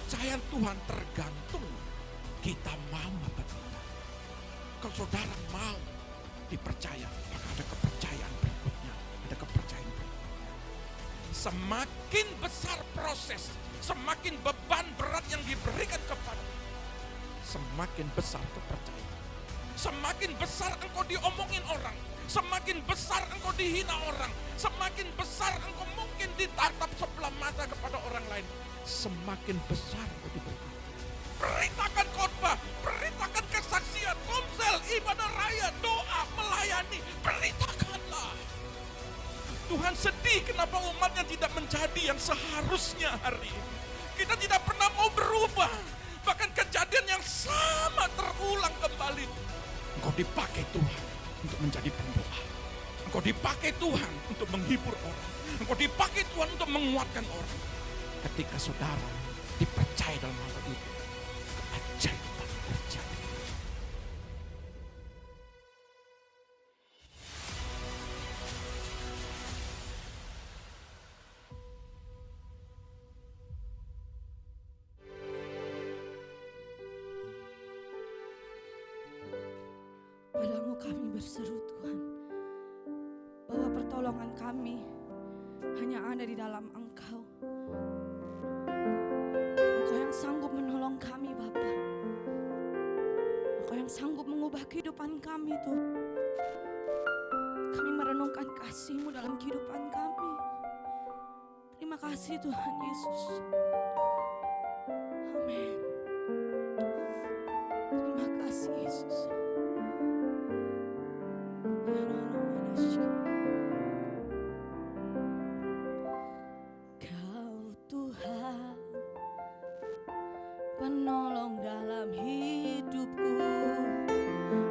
kepercayaan Tuhan tergantung kita mau apa tidak. Kalau saudara mau dipercaya, maka ada kepercayaan berikutnya. Ada kepercayaan berikutnya. Semakin besar proses, semakin beban berat yang diberikan kepada, semakin besar kepercayaan. Semakin besar engkau diomongin orang, semakin besar engkau dihina orang, semakin besar engkau mungkin ditatap sebelah mata kepada orang lain, semakin besar engkau diberikan. Beritakan khotbah, beritakan kesaksian, komsel, ibadah raya, doa, melayani, beritakanlah. Tuhan sedih kenapa umatnya tidak menjadi yang seharusnya hari ini. Kita tidak pernah mau berubah, bahkan kejadian yang sama terulang kembali. Engkau dipakai Tuhan untuk menjadi pemdoa. Engkau dipakai Tuhan untuk menghibur orang. Engkau dipakai Tuhan untuk menguatkan orang. Ketika saudara dipercaya dalam hal itu, keajaiban terjadi. Padamu kami berseru Tuhan, bahwa pertolongan kami hanya ada di dalam Engkau. Engkau yang sanggup menolong kami Bapa. Engkau yang sanggup mengubah kehidupan kami Tuhan. Kami merenungkan kasih-Mu dalam kehidupan kami. Terima kasih Tuhan Yesus. Amin. Terima kasih Yesus. Kau Tuhan, penolong dalam hidupku.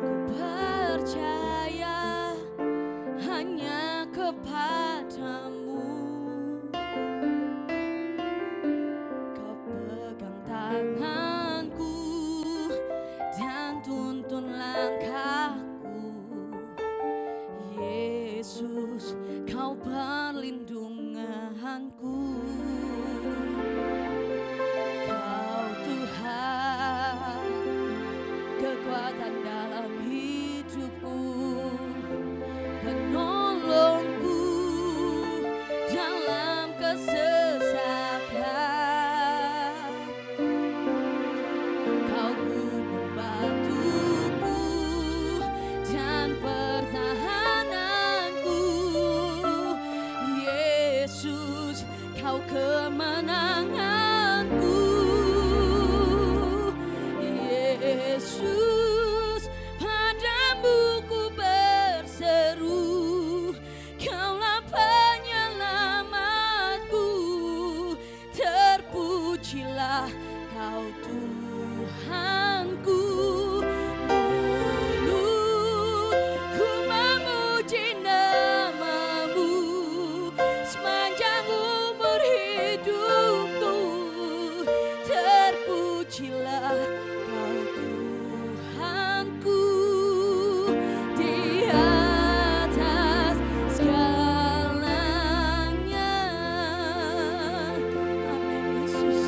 Ku percaya hanya kepadamu. Kau pegang tanganku dan tuntun langkahku. Yesus, Kau perlindunganku. Kau Tuhan, kekuatan dalam hidupku, penolongku dalam kesesakan. Kau gunung batuku dan pertahananku. Yesus, Kau kemenanganku. Yesus, padamu ku berseru. Kaulah penyelamatku. Terpujilah Kau Tuhanku. Mulutku memuji nama-Mu sepanjang umur hidupku. Terpujilah Kau Tuhanku di atas segalanya. Amin Yesus.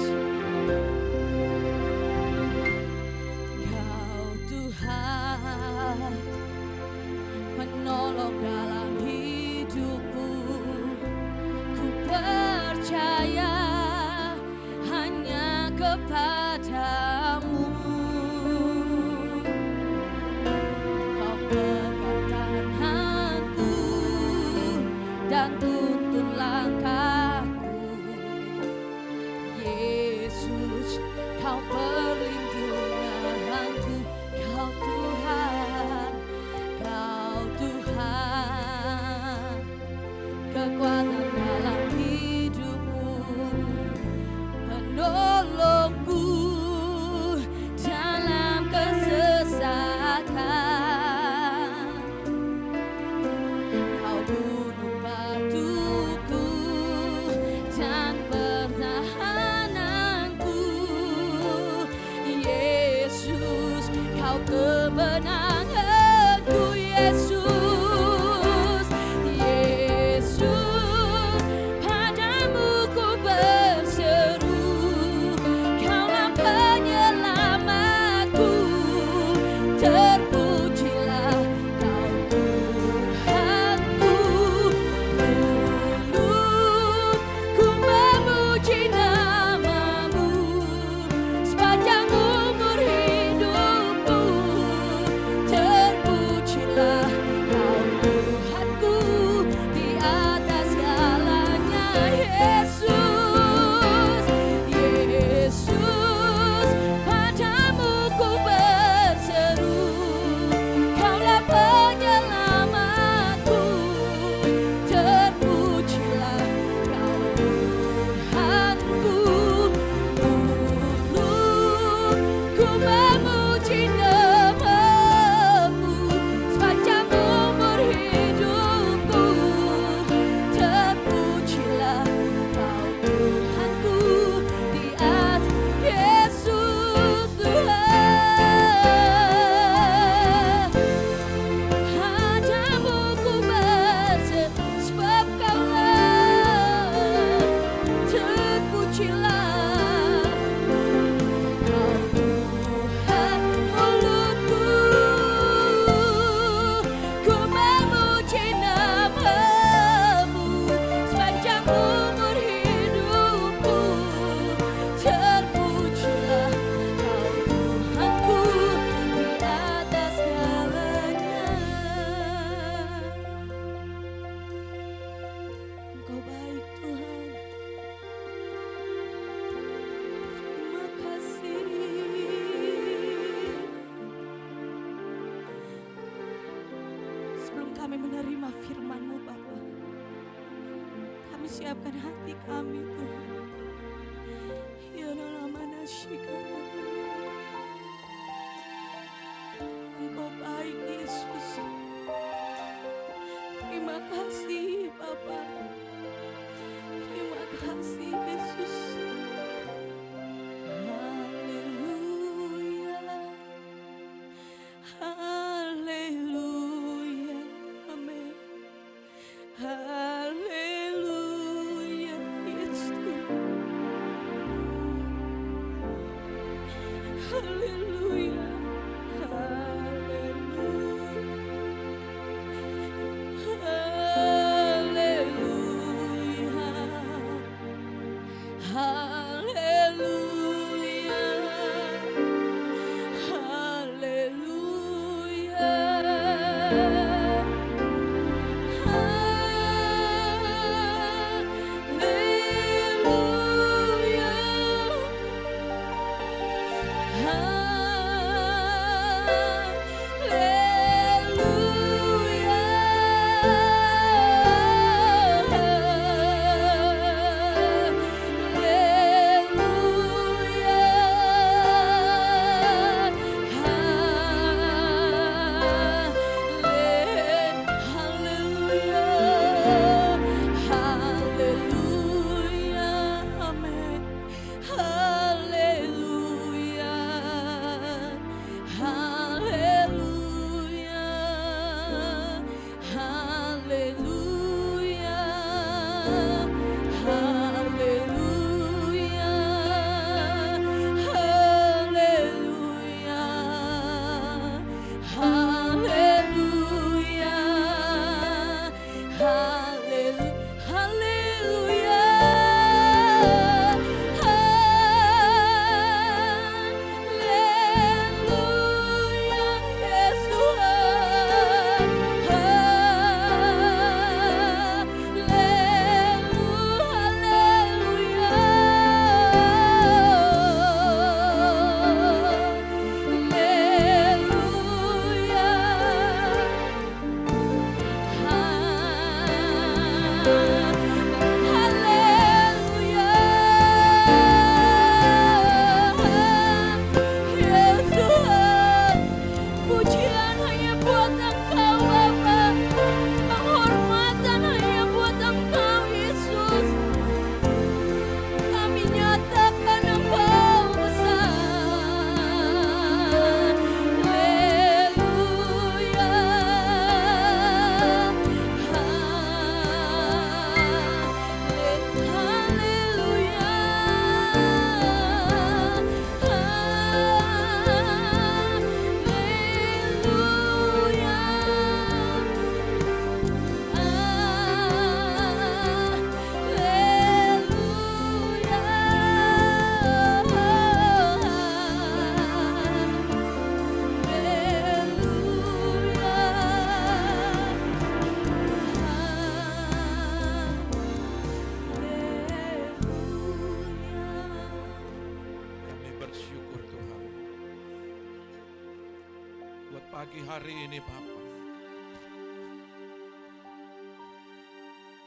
Kau Tuhan, penolong dalam hidupku. Ku percaya hanya kepadamu. Kau pegang tanganku dan tuntun langkahku. Yesus, Kau perlindunganku. Kau Tuhan, Kau Tuhan, kekuatan dalam hidupku, penolongku dalam kesesakan. Kau gunung batuku dan pertahananku. Yesus, Kau kemenanganku. Yesus, Yesus, padamu ku berseru. Kau kami menerima firman-Mu Bapa. Kami siapkan hati kami Tuhan. Ya nalamana shikana. Engkau baik Yesus. Terima kasih Bapa. Terima kasih Yesus. Haleluya. Haleluya. Amin. Haleluya. Yes Tuhan. Haleluya. Pagi hari ini Bapa,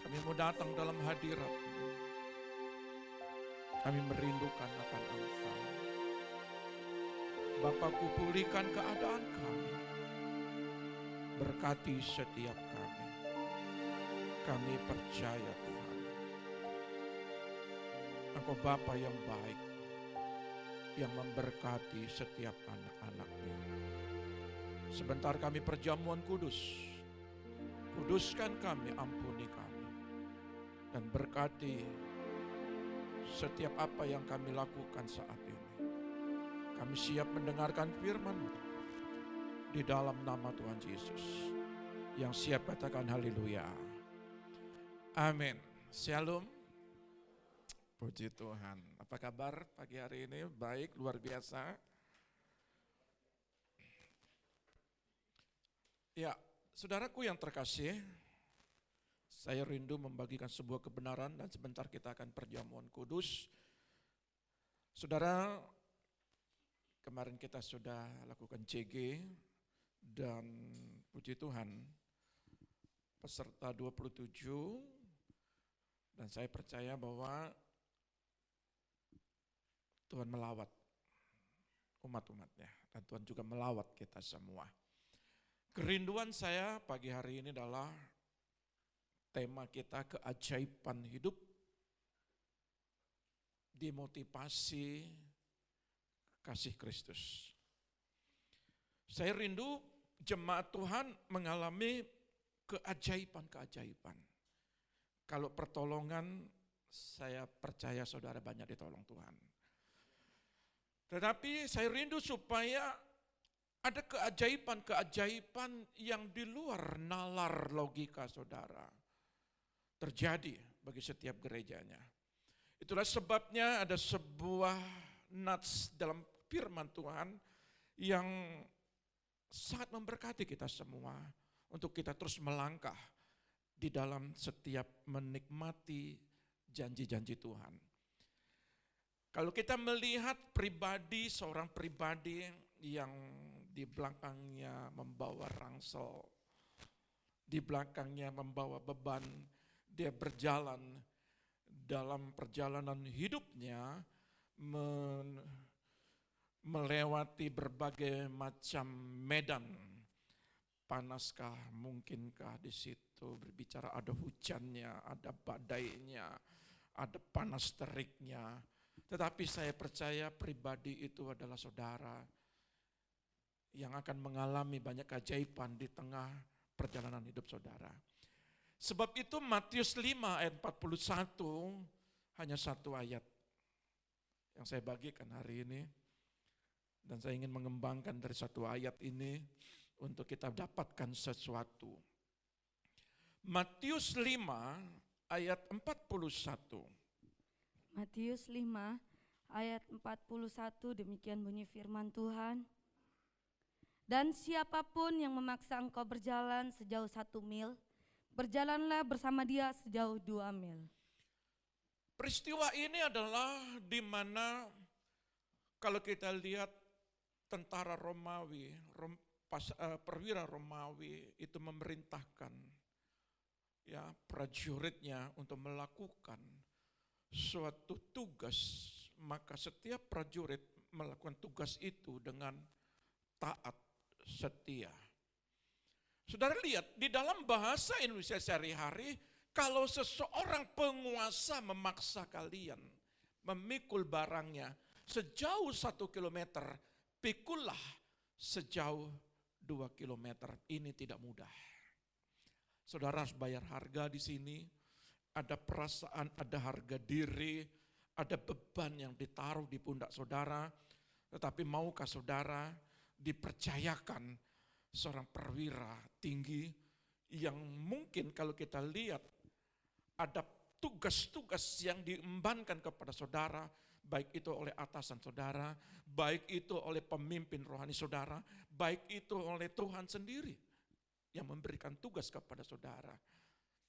kami mau datang dalam hadirat-Mu. Kami merindukan akan Engkau. Bapakku, pulihkan keadaan kami. Berkati setiap kami. Kami percaya Tuhan, Engkau Bapa yang baik, yang memberkati setiap anak-anak-Nya. Sebentar kami perjamuan kudus. Kuduskan kami, ampuni kami. Dan berkati setiap apa yang kami lakukan saat ini. Kami siap mendengarkan firman-Mu di dalam nama Tuhan Yesus. Yang siap katakan haleluya. Amin. Shalom. Puji Tuhan. Apa kabar pagi hari ini? Baik, luar biasa. Ya, saudaraku yang terkasih, saya rindu membagikan sebuah kebenaran dan sebentar kita akan perjamuan kudus. Saudara, kemarin kita sudah lakukan CG dan puji Tuhan, peserta 27, dan saya percaya bahwa Tuhan melawat umat-umatnya, dan Tuhan juga melawat kita semua. Kerinduan saya pagi hari ini adalah tema kita keajaiban hidup, dimotivasi kasih Kristus. Saya rindu jemaat Tuhan mengalami keajaiban-keajaiban. Kalau pertolongan, saya percaya saudara banyak ditolong Tuhan. Tetapi saya rindu supaya ada keajaiban-keajaiban yang di luar nalar logika saudara terjadi bagi setiap gerejanya. Itulah sebabnya ada sebuah nats dalam firman Tuhan yang sangat memberkati kita semua untuk kita terus melangkah di dalam setiap menikmati janji-janji Tuhan. Kalau kita melihat pribadi, seorang pribadi yang di belakangnya membawa rangsel, di belakangnya membawa beban, dia berjalan dalam perjalanan hidupnya melewati berbagai macam medan. Panaskah, mungkinkah di situ berbicara ada hujannya, ada badainya, ada panas teriknya. Tetapi saya percaya pribadi itu adalah saudara yang akan mengalami banyak keajaiban di tengah perjalanan hidup saudara. Sebab itu Matius 5 ayat 41 hanya satu ayat yang saya bagikan hari ini. Dan saya ingin mengembangkan dari satu ayat ini untuk kita dapatkan sesuatu. Matius 5 ayat 41. Matius 5 ayat 41, demikian bunyi firman Tuhan. Dan siapapun yang memaksa engkau berjalan sejauh 1 mil, berjalanlah bersama dia sejauh 2 mil. Peristiwa ini adalah di mana kalau kita lihat tentara Romawi, perwira Romawi itu memerintahkan ya prajuritnya untuk melakukan suatu tugas, maka setiap prajurit melakukan tugas itu dengan taat, setia. Saudara lihat di dalam bahasa Indonesia sehari-hari, kalau seseorang penguasa memaksa kalian memikul barangnya sejauh 1 kilometer, pikullah sejauh 2 kilometer. Ini tidak mudah. Saudara harus bayar harga di sini. Ada perasaan, ada harga diri, ada beban yang ditaruh di pundak saudara. Tetapi maukah saudara dipercayakan seorang perwira tinggi yang mungkin kalau kita lihat ada tugas-tugas yang diembankan kepada saudara, baik itu oleh atasan saudara, baik itu oleh pemimpin rohani saudara, baik itu oleh Tuhan sendiri yang memberikan tugas kepada saudara.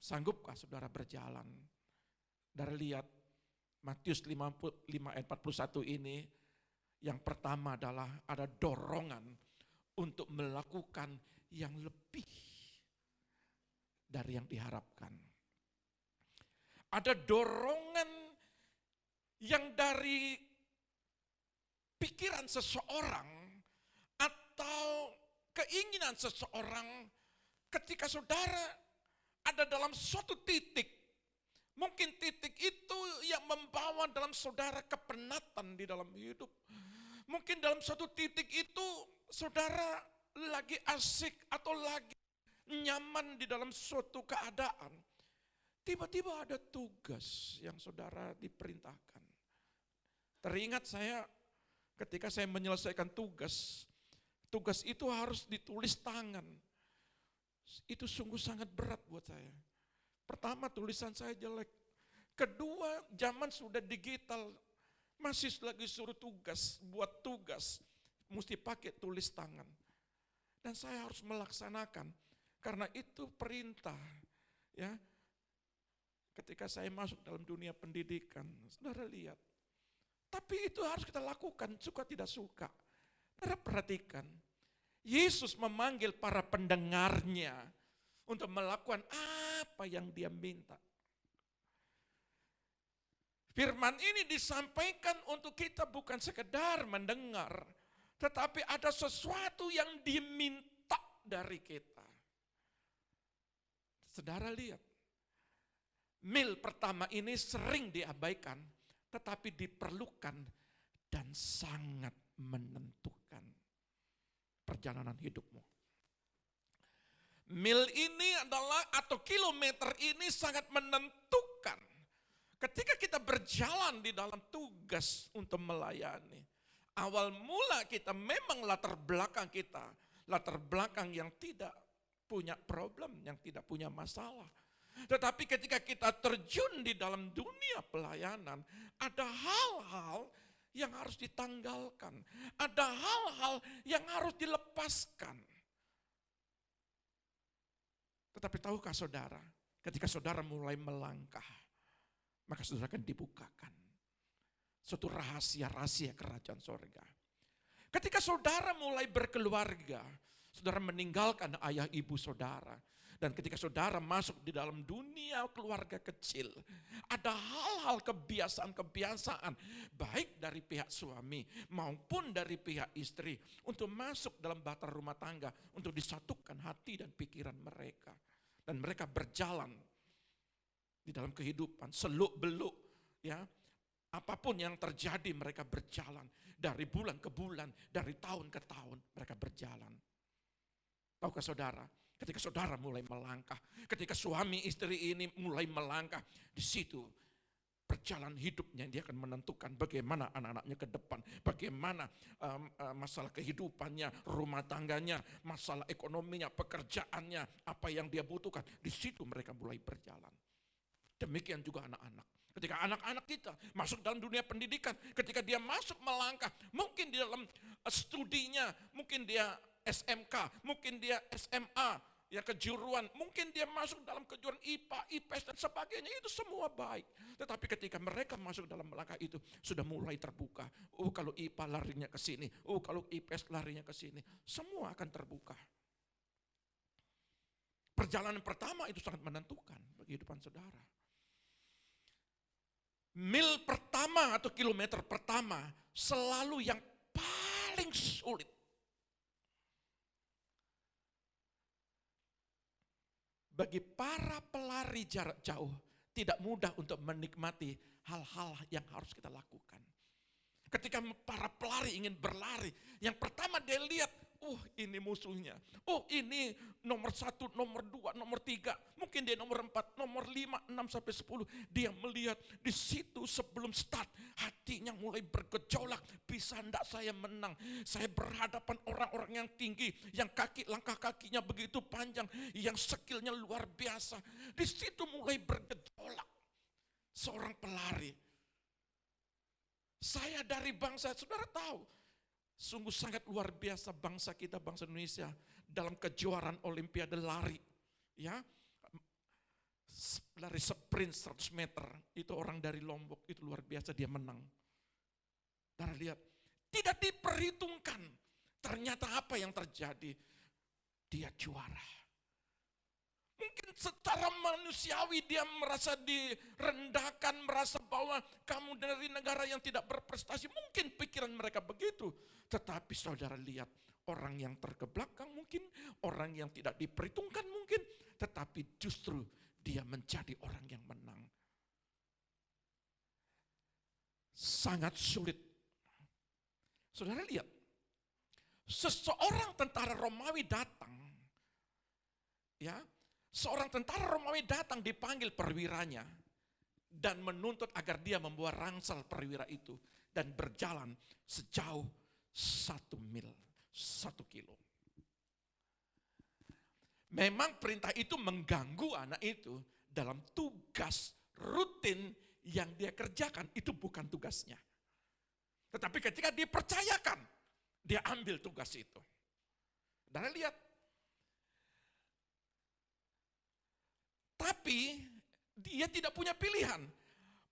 Sanggupkah saudara berjalan? Dari lihat Matius 5 ayat 41 ini, yang pertama adalah ada dorongan untuk melakukan yang lebih dari yang diharapkan. Ada dorongan yang dari pikiran seseorang atau keinginan seseorang ketika saudara ada dalam suatu titik. Mungkin titik itu yang membawa dalam saudara kepenatan di dalam hidup. Mungkin dalam suatu titik itu saudara lagi asik atau lagi nyaman di dalam suatu keadaan. Tiba-tiba ada tugas yang saudara diperintahkan. Teringat saya ketika saya menyelesaikan tugas, tugas itu harus ditulis tangan. Itu sungguh sangat berat buat saya. Pertama, tulisan saya jelek. Kedua, zaman sudah digital, masih lagi suruh tugas, buat tugas, mesti pakai tulis tangan. Dan saya harus melaksanakan, karena itu perintah. Ya, ketika saya masuk dalam dunia pendidikan, saudara lihat. Tapi itu harus kita lakukan, suka tidak suka. Saudara perhatikan, Yesus memanggil para pendengarnya untuk melakukan apa yang dia minta. Firman ini disampaikan untuk kita bukan sekedar mendengar, tetapi ada sesuatu yang diminta dari kita. Saudara lihat, mil pertama ini sering diabaikan, tetapi diperlukan dan sangat menentukan perjalanan hidupmu. Mil ini adalah, atau kilometer ini sangat menentukan. Ketika kita berjalan di dalam tugas untuk melayani, awal mula kita memang latar belakang kita, latar belakang yang tidak punya problem, yang tidak punya masalah. Tetapi ketika kita terjun di dalam dunia pelayanan, ada hal-hal yang harus ditanggalkan, ada hal-hal yang harus dilepaskan. Tetapi tahukah saudara, ketika saudara mulai melangkah, maka saudara akan dibukakan suatu rahasia-rahasia kerajaan sorga. Ketika saudara mulai berkeluarga, saudara meninggalkan ayah ibu saudara. Dan ketika saudara masuk di dalam dunia keluarga kecil, ada hal-hal kebiasaan-kebiasaan, baik dari pihak suami maupun dari pihak istri, untuk masuk dalam bahtera rumah tangga, untuk disatukan hati dan pikiran mereka. Dan mereka berjalan di dalam kehidupan, seluk-beluk, ya. Apapun yang terjadi mereka berjalan, dari bulan ke bulan, dari tahun ke tahun mereka berjalan. Tahukah saudara, ketika saudara mulai melangkah, ketika suami istri ini mulai melangkah, di situ perjalanan hidupnya dia akan menentukan bagaimana anak-anaknya ke depan, bagaimana masalah kehidupannya, rumah tangganya, masalah ekonominya, pekerjaannya, apa yang dia butuhkan. Di situ mereka mulai berjalan. Demikian juga anak-anak. Ketika anak-anak kita masuk dalam dunia pendidikan, ketika dia masuk melangkah, mungkin di dalam studinya, mungkin dia SMK, mungkin dia SMA, ya kejuruan, mungkin dia masuk dalam kejuruan IPA, IPS dan sebagainya, itu semua baik. Tetapi ketika mereka masuk dalam langkah itu, sudah mulai terbuka. Oh kalau IPA larinya ke sini, oh kalau IPS larinya ke sini, semua akan terbuka. Perjalanan pertama itu sangat menentukan bagi kehidupan saudara. Mil pertama atau kilometer pertama selalu yang paling sulit. Bagi para pelari jarak jauh, tidak mudah untuk menikmati hal-hal yang harus kita lakukan. Ketika para pelari ingin berlari, yang pertama dia lihat, ini musuhnya. Ini nomor 1, nomor 2, nomor 3. Mungkin dia nomor 4, nomor 5, 6 sampai 10. Dia melihat di situ sebelum start, hatinya mulai bergejolak. Bisa enggak saya menang? Saya berhadapan orang-orang yang tinggi, yang langkah kakinya begitu panjang, yang skillnya luar biasa. Di situ mulai bergejolak seorang pelari. Saya dari bangsa, saudara tahu, sungguh sangat luar biasa bangsa kita, bangsa Indonesia, dalam kejuaraan olimpiade lari. Ya, lari sprint 100 meter, itu orang dari Lombok, itu luar biasa, dia menang. Dan lihat, tidak diperhitungkan. Ternyata apa yang terjadi? Dia juara. Mungkin secara manusiawi dia merasa direndahkan, merasa bahwa kamu dari negara yang tidak berprestasi. Mungkin pikiran mereka begitu. Tetapi saudara lihat, orang yang terkebelakang mungkin, orang yang tidak diperhitungkan mungkin, tetapi justru dia menjadi orang yang menang. Sangat sulit. Saudara lihat, seseorang tentara Romawi datang, ya, seorang tentara Romawi datang dipanggil perwiranya dan menuntut agar dia membawa rangsel perwira itu dan berjalan sejauh 1 mil, 1 kilo. Memang perintah itu mengganggu anak itu dalam tugas rutin yang dia kerjakan, itu bukan tugasnya. Tetapi ketika dipercayakan, dia ambil tugas itu. Dan lihat, tapi dia tidak punya pilihan.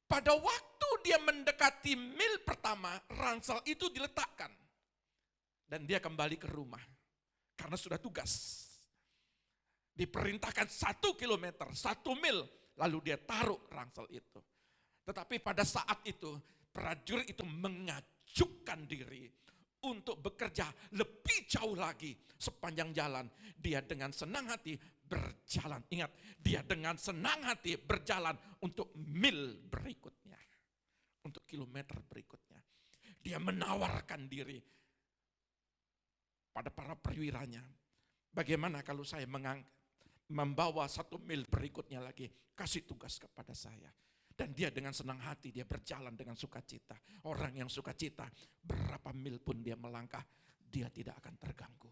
Pada waktu dia mendekati mil pertama, ransel itu diletakkan. Dan dia kembali ke rumah. Karena sudah tugas. Diperintahkan 1 kilometer, 1 mil, lalu dia taruh rangsel itu. Tetapi pada saat itu, prajurit itu mengajukan diri untuk bekerja lebih jauh lagi sepanjang jalan. Dia dengan senang hati berjalan. Ingat, dia dengan senang hati berjalan untuk mil berikutnya. Untuk kilometer berikutnya. Dia menawarkan diri pada para perwiranya. Bagaimana kalau saya membawa 1 mil berikutnya lagi, kasih tugas kepada saya. Dan dia dengan senang hati, dia berjalan dengan sukacita. Orang yang sukacita, berapa mil pun dia melangkah, dia tidak akan terganggu.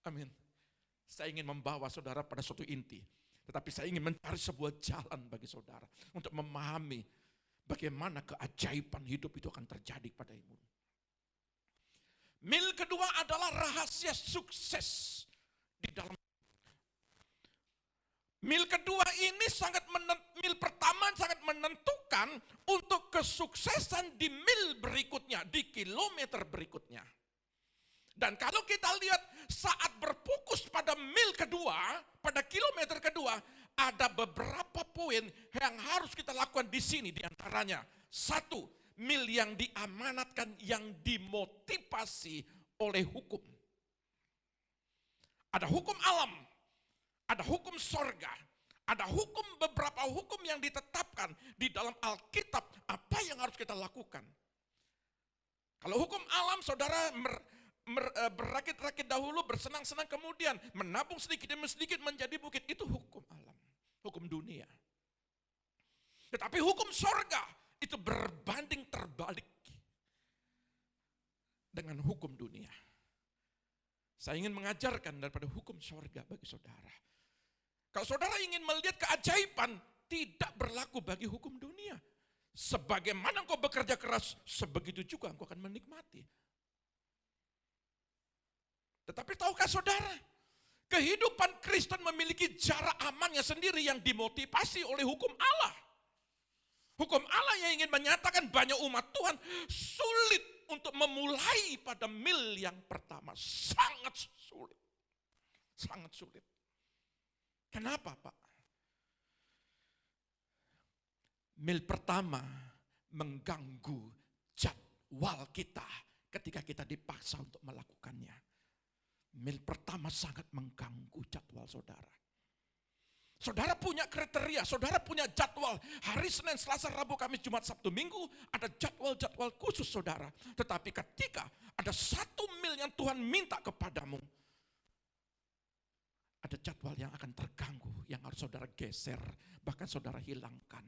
Amin. Saya ingin membawa saudara pada suatu inti. Tetapi saya ingin mencari sebuah jalan bagi saudara. Untuk memahami bagaimana keajaiban hidup itu akan terjadi padamu. Mil kedua adalah rahasia sukses di dalam. Mil kedua ini mil pertama sangat menentukan untuk kesuksesan di mil berikutnya, di kilometer berikutnya. Dan kalau kita lihat saat berfokus pada mil kedua, pada kilometer kedua, ada beberapa poin yang harus kita lakukan di sini. Di antaranya, 1, mil yang diamanatkan, yang dimotivasi oleh hukum. Ada hukum alam. Ada hukum sorga, ada beberapa hukum yang ditetapkan di dalam Alkitab, apa yang harus kita lakukan. Kalau hukum alam, saudara berakit-rakit dahulu, bersenang-senang kemudian, menabung sedikit demi sedikit menjadi bukit, itu hukum alam, hukum dunia. Tetapi hukum sorga, itu berbanding terbalik dengan hukum dunia. Saya ingin mengajarkan daripada hukum sorga bagi saudara. Kalau saudara ingin melihat keajaiban, tidak berlaku bagi hukum dunia. Sebagaimana engkau bekerja keras, sebegitu juga engkau akan menikmati. Tetapi tahukah saudara, kehidupan Kristen memiliki jarak amannya sendiri yang dimotivasi oleh hukum Allah. Hukum Allah yang ingin menyatakan banyak umat Tuhan sulit untuk memulai pada mil yang pertama. Sangat sulit. Sangat sulit. Kenapa, Pak? Mil pertama mengganggu jadwal kita ketika kita dipaksa untuk melakukannya. Mil pertama sangat mengganggu jadwal saudara. Saudara punya kriteria, saudara punya jadwal. Hari Senin, Selasa, Rabu, Kamis, Jumat, Sabtu, Minggu, ada jadwal-jadwal khusus saudara. Tetapi ketika ada 1 mil yang Tuhan minta kepadamu, ada jadwal yang akan terganggu, yang harus saudara geser, bahkan saudara hilangkan.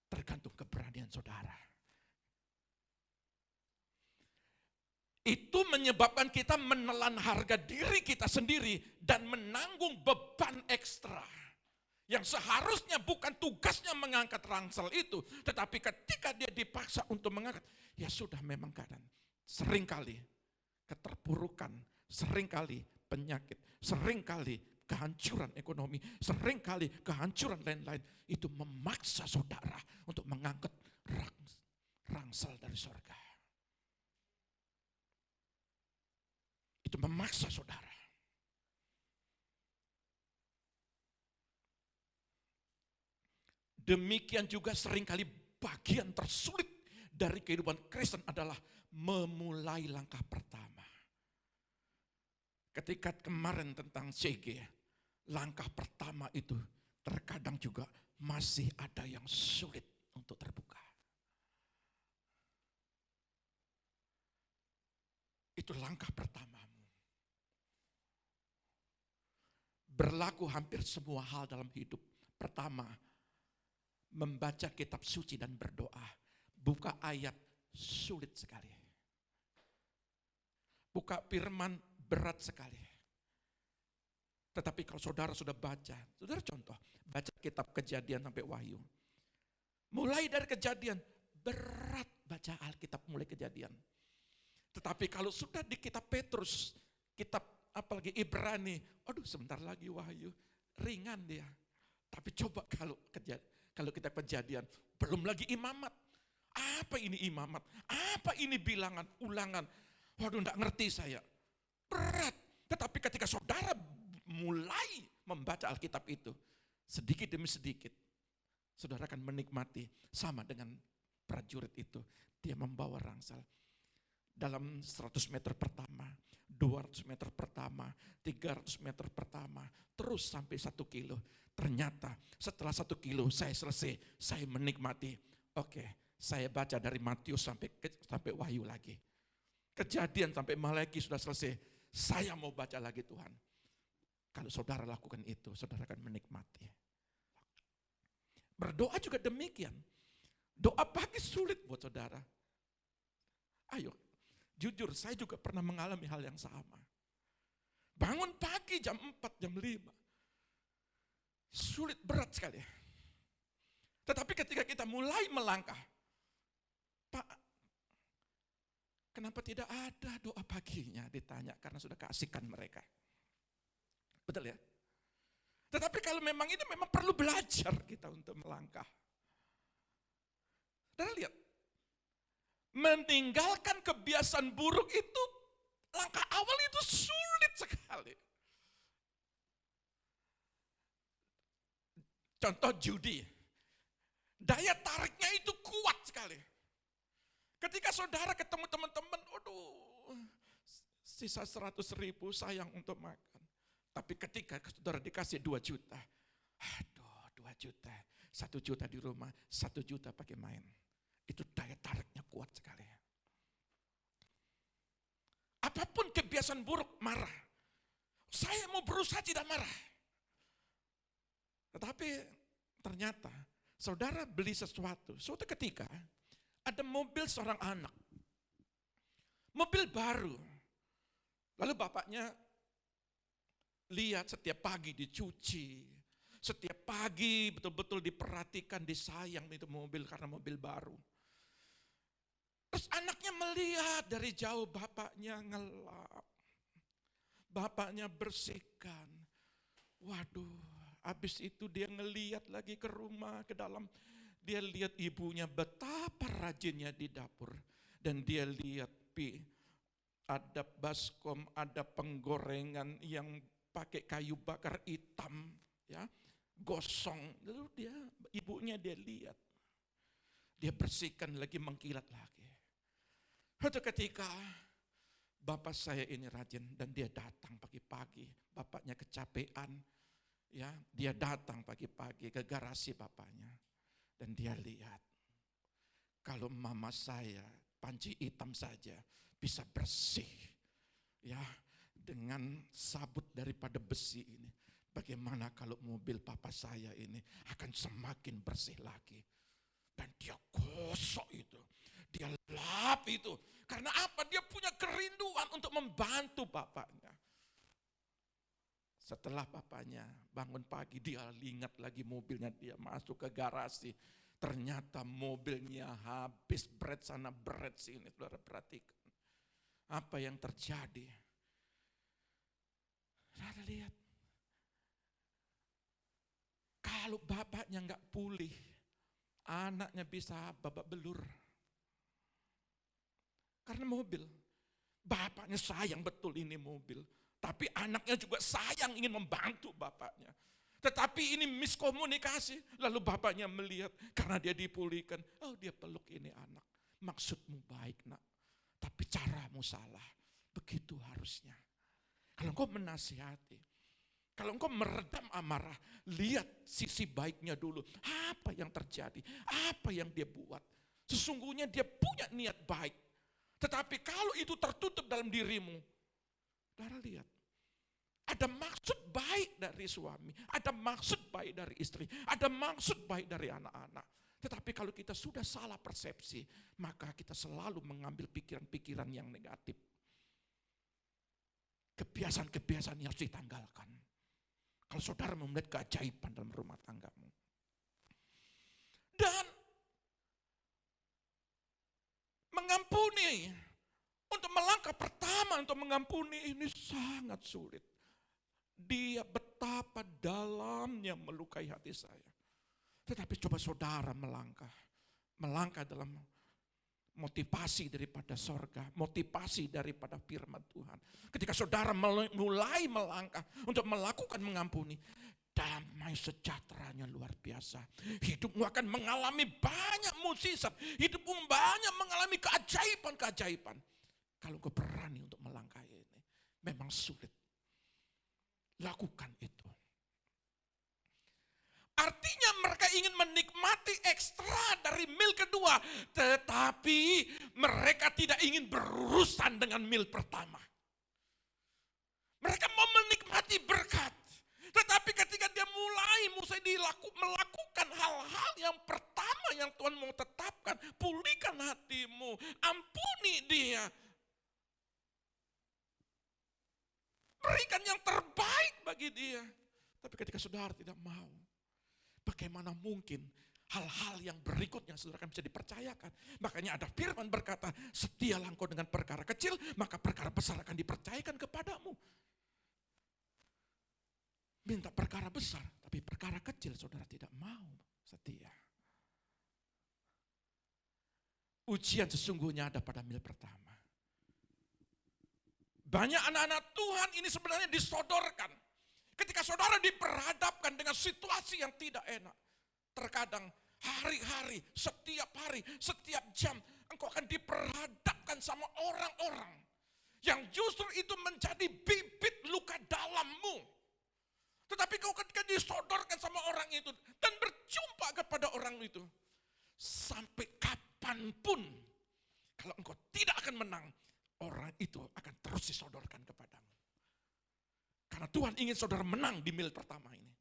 Tergantung keberanian saudara. Itu menyebabkan kita menelan harga diri kita sendiri dan menanggung beban ekstra. Yang seharusnya bukan tugasnya mengangkat rangsel itu, tetapi ketika dia dipaksa untuk mengangkat, ya sudah memang keadaan. Seringkali keterpurukan, seringkali penyakit, seringkali kehancuran ekonomi, seringkali kehancuran lain-lain, itu memaksa saudara untuk mengangkat rangsel dari surga. Itu memaksa saudara. Demikian juga seringkali bagian tersulit dari kehidupan Kristen adalah memulai langkah pertama. Ketika kemarin tentang CG, langkah pertama itu terkadang juga masih ada yang sulit untuk terbuka. Itu langkah pertamamu. Berlaku hampir semua hal dalam hidup. Pertama, membaca kitab suci dan berdoa. Buka ayat, sulit sekali. Buka firman, berat sekali. Tetapi kalau saudara sudah baca, saudara contoh, baca kitab Kejadian sampai Wahyu. Mulai dari Kejadian, berat baca Alkitab mulai Kejadian. Tetapi kalau sudah di kitab Petrus, kitab apalagi Ibrani, aduh sebentar lagi Wahyu, ringan dia. Tapi coba kalau kita Kejadian, belum lagi imamat. Apa ini imamat? Apa ini bilangan, ulangan? Waduh enggak ngerti saya. Berat. Tetapi ketika saudara mulai membaca Alkitab itu, sedikit demi sedikit, saudara akan menikmati sama dengan prajurit itu. Dia membawa rangsel. Dalam 100 meter pertama, 200 meter pertama, 300 meter pertama, terus sampai 1 kilo. Ternyata setelah 1 kilo saya selesai, saya menikmati. Oke, saya baca dari Matius sampai Wahyu lagi. Kejadian sampai Malaki sudah selesai. Saya mau baca lagi Tuhan. Kalau saudara lakukan itu, saudara akan menikmati. Berdoa juga demikian. Doa pagi sulit buat saudara. Ayo, jujur saya juga pernah mengalami hal yang sama. Bangun pagi jam 4, jam 5. Sulit, berat sekali. Tetapi ketika kita mulai melangkah, Pak, kenapa tidak ada doa paginya? Ditanya karena sudah keasikan mereka. Betul ya? Tetapi kalau memang ini memang perlu belajar kita untuk melangkah. Dan lihat, meninggalkan kebiasaan buruk itu, langkah awal itu sulit sekali. Contoh judi, daya tariknya itu kuat sekali. Ketika saudara ketemu teman-teman, aduh, sisa 100.000 sayang untuk makan. Tapi ketika saudara dikasih 2 juta, aduh 2 juta, 1 juta di rumah, 1 juta pakai main. Itu daya tariknya kuat sekali. Apapun kebiasaan buruk, marah. Saya mau berusaha tidak marah. Tetapi ternyata saudara beli sesuatu. Suatu ketika ada mobil seorang anak. Mobil baru. Lalu bapaknya lihat setiap pagi dicuci. Setiap pagi betul-betul diperhatikan, disayang itu mobil karena mobil baru. Terus anaknya melihat dari jauh bapaknya ngelap. Bapaknya bersihkan. Waduh, habis itu dia ngelihat lagi ke rumah, ke dalam. Dia lihat ibunya betapa rajinnya di dapur. Dan dia lihat ada baskom, ada penggorengan yang pakai kayu bakar hitam, ya, gosong. Lalu ibunya dia lihat. Dia bersihkan lagi, mengkilat lagi. Suatu ketika bapak saya ini rajin dan dia datang pagi-pagi. Bapaknya kecapean, ya, dia datang pagi-pagi ke garasi bapaknya. Dan dia lihat, kalau mama saya panci hitam saja bisa bersih, ya, dengan sabut daripada besi ini. Bagaimana kalau mobil papa saya ini akan semakin bersih lagi. Dan dia gosok itu, dia lap itu. Karena apa? Dia punya kerinduan untuk membantu bapaknya. Setelah bapaknya bangun pagi, dia ingat lagi mobilnya, dia masuk ke garasi. Ternyata mobilnya habis berat sana, berat sini. Saudara perhatikan. Apa yang terjadi? Saudara lihat. Kalau bapaknya enggak pulih, anaknya bisa babak belur. Karena mobil. Bapaknya sayang betul ini mobil. Tapi anaknya juga sayang ingin membantu bapaknya. Tetapi ini miskomunikasi. Lalu bapaknya melihat karena dia dipulihkan. Oh, dia peluk ini anak. Maksudmu baik nak. Tapi caramu salah. Begitu harusnya. Kalau engkau menasihati. Kalau engkau meredam amarah. Lihat sisi baiknya dulu. Apa yang terjadi? Apa yang dia buat? Sesungguhnya dia punya niat baik. Tetapi kalau itu tertutup dalam dirimu. Saudara lihat. Ada maksud baik dari suami, ada maksud baik dari istri, ada maksud baik dari anak-anak. Tetapi kalau kita sudah salah persepsi, maka kita selalu mengambil pikiran-pikiran yang negatif. Kebiasaan-kebiasaan yang harus ditanggalkan. Kalau saudara mau melihat keajaiban dalam rumah tanggamu. Dan mengampuni, untuk melangkah pertama untuk mengampuni ini sangat sulit. Dia betapa dalamnya melukai hati saya. Tetapi coba saudara melangkah dalam motivasi daripada sorga, motivasi daripada firman Tuhan. Ketika saudara mulai melangkah untuk melakukan mengampuni, damai sejahteranya luar biasa. Hidupmu akan mengalami banyak mukjizat, hidupmu banyak mengalami keajaiban-keajaiban. Kalau kau berani untuk melangkah ini, memang sulit. Lakukan itu. Artinya mereka ingin menikmati ekstra dari mil kedua, tetapi mereka tidak ingin berurusan dengan mil pertama. Mereka mau menikmati berkat, tetapi ketika dia mulai melakukan hal-hal yang pertama yang Tuhan mau tetapkan, pulihkan hatimu, ampuni dia, berikan yang terbaik bagi dia. Tapi ketika saudara tidak mau, bagaimana mungkin hal-hal yang berikutnya saudara akan bisa dipercayakan. Makanya ada firman berkata, setialah engkau dengan perkara kecil, maka perkara besar akan dipercayakan kepadamu. Minta perkara besar, tapi perkara kecil saudara tidak mau setia. Ujian sesungguhnya ada pada mil pertama. Banyak anak-anak Tuhan ini sebenarnya disodorkan. Ketika saudara diperhadapkan dengan situasi yang tidak enak, terkadang hari-hari, setiap jam, engkau akan diperhadapkan sama orang-orang yang justru itu menjadi bibit luka dalammu. Tetapi kau ketika disodorkan sama orang itu dan berjumpa kepada orang itu, sampai kapanpun, kalau engkau tidak akan menang, orang itu akan terus disodorkan kepadamu. Karena Tuhan ingin saudara menang di mil pertama ini.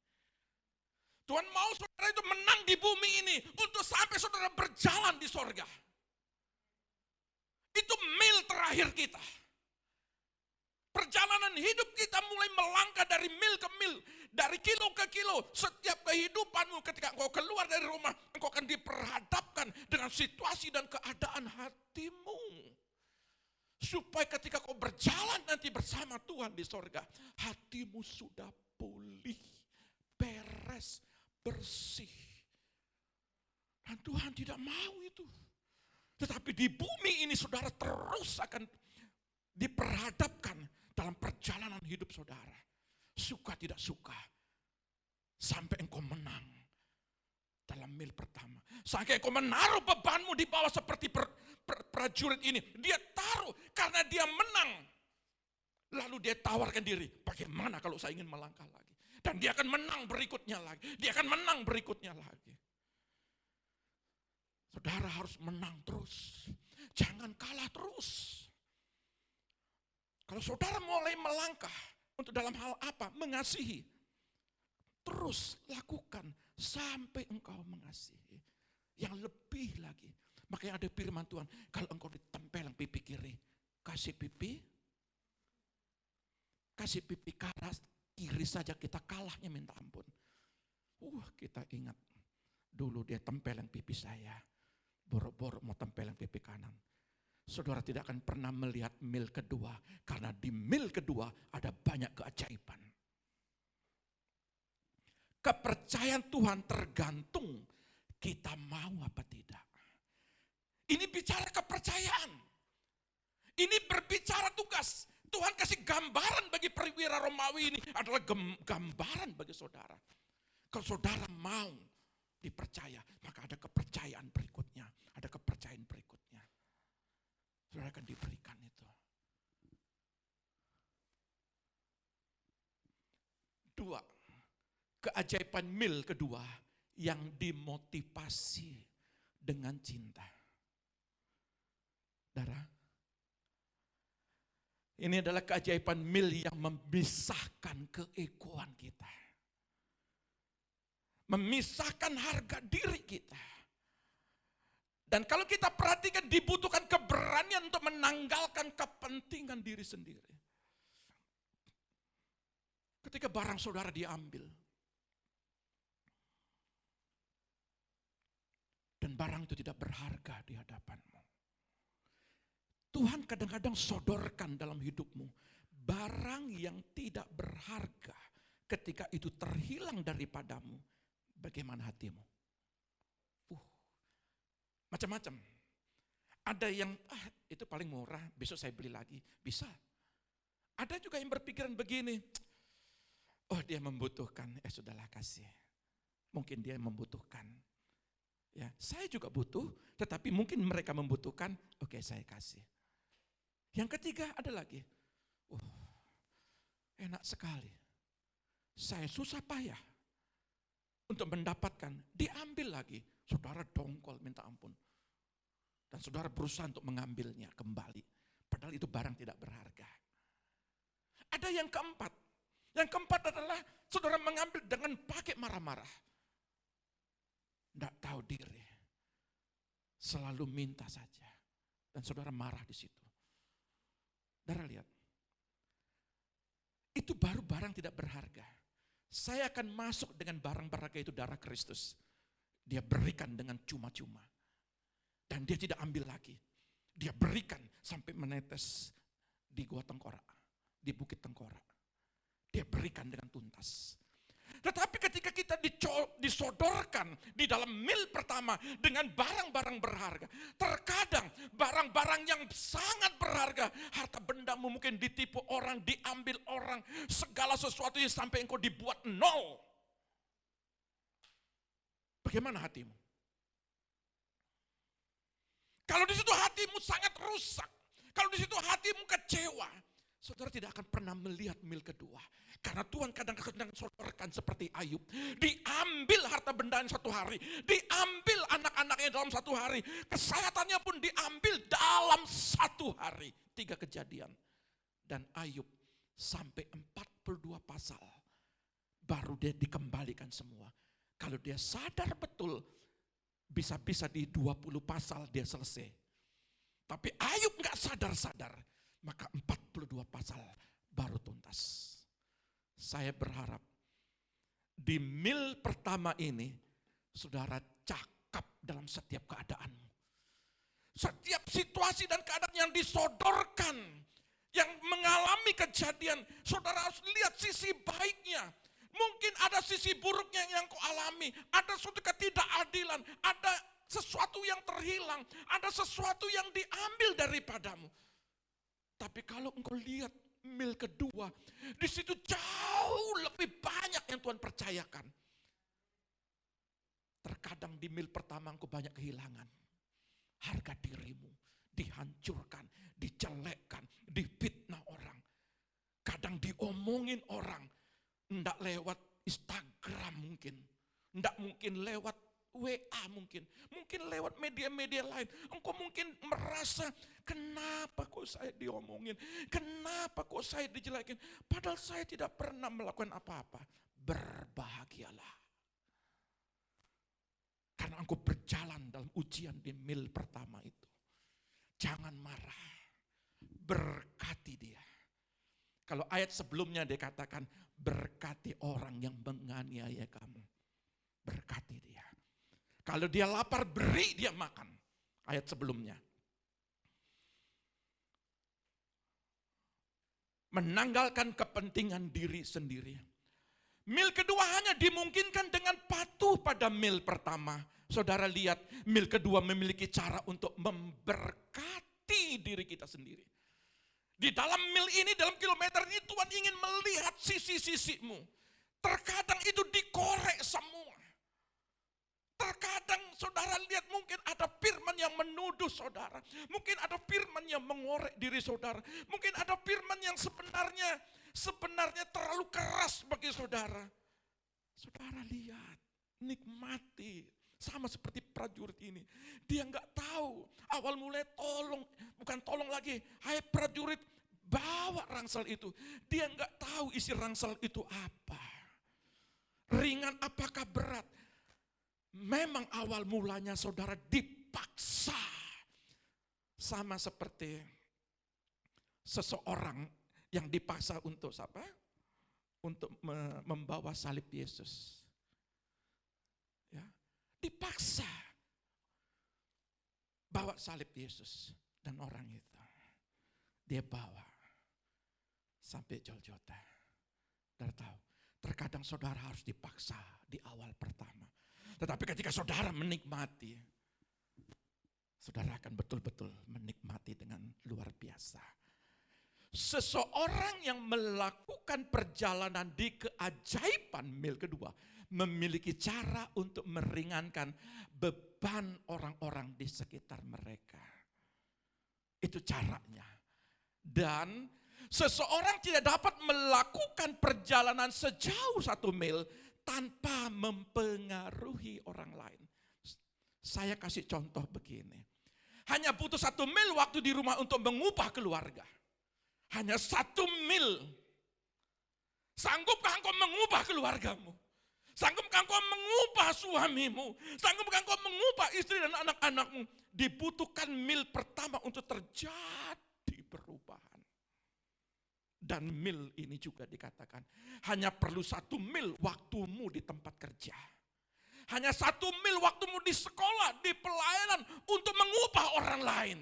Tuhan mau saudara itu menang di bumi ini untuk sampai saudara berjalan di sorga. Itu mil terakhir kita. Perjalanan hidup kita mulai melangkah dari mil ke mil, dari kilo ke kilo. Setiap kehidupanmu ketika engkau keluar dari rumah, engkau akan diperhadapkan dengan situasi dan keadaan hatimu. Supaya ketika kau berjalan nanti bersama Tuhan di sorga, hatimu sudah pulih, beres, bersih. Dan Tuhan tidak mau itu. Tetapi di bumi ini saudara terus akan diperhadapkan dalam perjalanan hidup saudara. Suka tidak suka, sampai engkau menang dalam mil pertama. Sampai engkau menaruh bebanmu di bawah seperti prajurit ini. Dia taruh karena dia menang. Lalu dia tawarkan diri, bagaimana kalau saya ingin melangkah lagi? Dan dia akan menang berikutnya lagi. Dia akan menang berikutnya lagi. Saudara harus menang terus. Jangan kalah terus. Kalau saudara mulai melangkah untuk dalam hal apa? Mengasihi. Terus lakukan sampai engkau mengasihi. Yang lebih lagi. Makanya ada firman Tuhan, kalau engkau ditempel pipi kiri, kasih pipi kanan, kiri saja kita kalahnya minta ampun. Kita ingat dulu dia tempel pipi saya, boro-boro mau tempel pipi kanan. Saudara tidak akan pernah melihat mil kedua, karena di mil kedua ada banyak keajaiban. Kepercayaan Tuhan tergantung kita mau apa tidak. Ini bicara kepercayaan. Ini berbicara tugas. Tuhan kasih gambaran bagi perwira Romawi ini adalah gambaran bagi saudara. Kalau saudara mau dipercaya, maka ada kepercayaan berikutnya. Ada kepercayaan berikutnya. Saudara akan diberikan itu. 2. Keajaiban mil kedua yang dimotivasi dengan cinta. Saudara, ini adalah keajaiban mil yang memisahkan keegoan kita. Memisahkan harga diri kita. Dan kalau kita perhatikan dibutuhkan keberanian untuk menanggalkan kepentingan diri sendiri. Ketika barang saudara diambil. Dan barang itu tidak berharga di hadapanmu. Tuhan kadang-kadang sodorkan dalam hidupmu barang yang tidak berharga. Ketika itu terhilang daripadamu, bagaimana hatimu? Macam-macam. Ada yang, itu paling murah, besok saya beli lagi. Bisa. Ada juga yang berpikiran begini, oh dia membutuhkan, sudahlah kasih. Mungkin dia membutuhkan. Ya, saya juga butuh, tetapi mungkin mereka membutuhkan, oke saya kasih. Yang ketiga ada lagi, enak sekali. Saya susah payah untuk mendapatkan, diambil lagi. Saudara dongkol minta ampun. Dan saudara berusaha untuk mengambilnya kembali. Padahal itu barang tidak berharga. Ada yang keempat. Yang keempat adalah saudara mengambil dengan pakai marah-marah. Tidak tahu diri. Selalu minta saja. Dan saudara marah di situ. Saudara lihat. Itu baru barang tidak berharga. Saya akan masuk dengan barang berharga itu darah Kristus. Dia berikan dengan cuma-cuma. Dan dia tidak ambil lagi. Dia berikan sampai menetes di Gua Tengkorak. Di Bukit Tengkorak. Dia berikan dengan tuntas. Tetapi ketika kita disodorkan di dalam mil pertama dengan barang-barang berharga. Terkadang barang-barang yang sangat berharga. Harta bendamu mungkin ditipu orang, diambil orang. Segala sesuatu yang sampai engkau dibuat nol. Bagaimana hatimu? Kalau di situ hatimu sangat rusak. Kalau di situ hatimu kecewa. Saudara tidak akan pernah melihat mil kedua. Karena Tuhan kadang-kadang sodorkan seperti Ayub. Diambil harta bendaan satu hari. Diambil anak-anaknya dalam satu hari. Kesehatannya pun diambil dalam satu hari. 3 kejadian. Dan Ayub sampai 42 pasal. Baru dia dikembalikan semua. Kalau dia sadar betul. Bisa-bisa di 20 pasal dia selesai. Tapi Ayub gak sadar-sadar. Maka 42 pasal baru tuntas. Saya berharap di mil pertama ini saudara cakap dalam setiap keadaanmu. Setiap situasi dan keadaan yang disodorkan, yang mengalami kejadian, saudara harus lihat sisi baiknya. Mungkin ada sisi buruknya yang kau alami, ada suatu ketidakadilan, ada sesuatu yang terhilang, ada sesuatu yang diambil daripadamu. Tapi kalau engkau lihat mil kedua, di situ jauh lebih banyak yang Tuhan percayakan. Terkadang di mil pertama engkau banyak kehilangan. Harga dirimu dihancurkan, dijelekkan, difitnah orang. Kadang diomongin orang, enggak lewat Instagram mungkin, enggak mungkin lewat WA mungkin lewat media-media lain. Engkau mungkin merasa, kenapa kok saya diomongin, kenapa kok saya dijelekin, padahal saya tidak pernah melakukan apa-apa. Berbahagialah. Karena engkau berjalan dalam ujian di mil pertama itu. Jangan marah, berkati dia. Kalau ayat sebelumnya dia katakan, berkati orang yang menganiaya kamu. Berkati dia. Kalau dia lapar, beri dia makan. Ayat sebelumnya. Menanggalkan kepentingan diri sendiri. Mil kedua hanya dimungkinkan dengan patuh pada mil pertama. Saudara lihat, mil kedua memiliki cara untuk memberkati diri kita sendiri. Di dalam mil ini, dalam kilometer ini, Tuhan ingin melihat sisi-sisimu. Terkadang itu dikorek semua. Terkadang saudara lihat mungkin ada firman yang menuduh saudara. Mungkin ada firman yang mengorek diri saudara. Mungkin ada firman yang sebenarnya terlalu keras bagi saudara. Saudara lihat, nikmati. Sama seperti prajurit ini. Dia nggak tahu. Awal mulai bukan tolong lagi. Hai prajurit, bawa rangsel itu. Dia nggak tahu isi rangsel itu apa. Ringan apakah berat. Memang awal mulanya saudara dipaksa. Sama seperti seseorang yang dipaksa untuk apa? Untuk membawa salib Yesus. Ya, dipaksa. Bawa salib Yesus. Dan orang itu, dia bawa sampai Golgota. Saudara tahu, terkadang saudara harus dipaksa di awal pertama. Tetapi ketika saudara menikmati, saudara akan betul-betul menikmati dengan luar biasa. Seseorang yang melakukan perjalanan di keajaiban mil kedua memiliki cara untuk meringankan beban orang-orang di sekitar mereka. Itu caranya. Dan seseorang tidak dapat melakukan perjalanan sejauh 1 mil tanpa mempengaruhi orang lain. Saya kasih contoh begini. Hanya butuh 1 mil waktu di rumah untuk mengubah keluarga. Hanya 1 mil. Sanggupkah engkau mengubah keluargamu? Sanggupkah engkau mengubah suamimu? Sanggupkah engkau mengubah istri dan anak-anakmu? Dibutuhkan mil pertama untuk terjadi perubahan. Dan mil ini juga dikatakan hanya perlu 1 mil waktumu di tempat kerja. Hanya 1 mil waktumu di sekolah, di pelayanan untuk mengubah orang lain.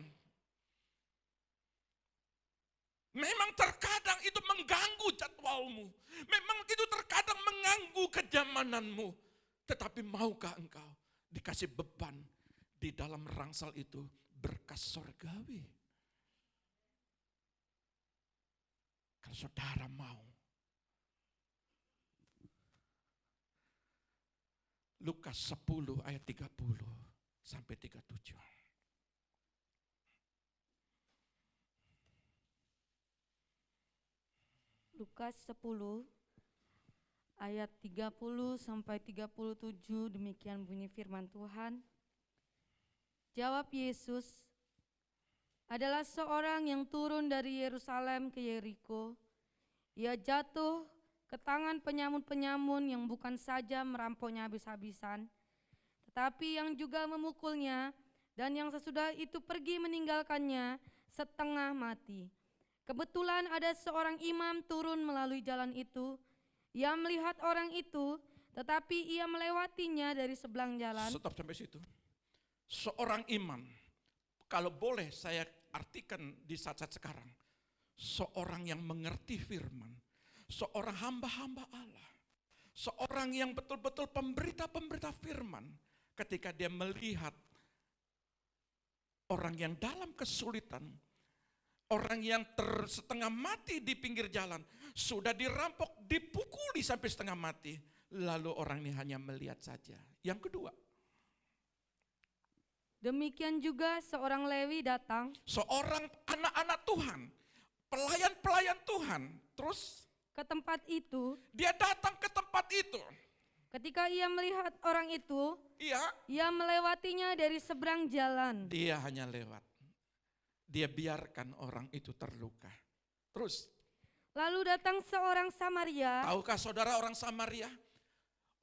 Memang terkadang itu mengganggu jadwalmu. Memang itu terkadang mengganggu kejamananmu. Tetapi maukah engkau dikasih beban di dalam rangsal itu berkas surgawi? Kalau saudara mau. Lukas 10 ayat 30 sampai 37. Lukas 10 ayat 30 sampai 37, demikian bunyi firman Tuhan. Jawab Yesus, adalah seorang yang turun dari Yerusalem ke Yeriko. Ia jatuh ke tangan penyamun-penyamun yang bukan saja merampoknya habis-habisan, tetapi yang juga memukulnya, dan yang sesudah itu pergi meninggalkannya setengah mati. Kebetulan ada seorang imam turun melalui jalan itu. Ia melihat orang itu, tetapi ia melewatinya dari sebelah jalan. Stop sampai situ. Seorang imam, kalau boleh saya artikan di saat-saat sekarang, seorang yang mengerti firman, seorang hamba-hamba Allah, seorang yang betul-betul pemberita-pemberita firman, ketika dia melihat orang yang dalam kesulitan, orang yang setengah mati di pinggir jalan, sudah dirampok, dipukuli sampai setengah mati, lalu orang ini hanya melihat saja. Yang kedua, demikian juga seorang Lewi datang, seorang anak-anak Tuhan, pelayan-pelayan Tuhan, terus ke tempat itu. dia datang ke tempat itu. Ketika ia melihat orang itu, Iya, ia melewatinya dari seberang jalan. dia hanya lewat. Dia biarkan orang itu terluka. Terus, Lalu datang seorang Samaria. tahukah saudara orang Samaria?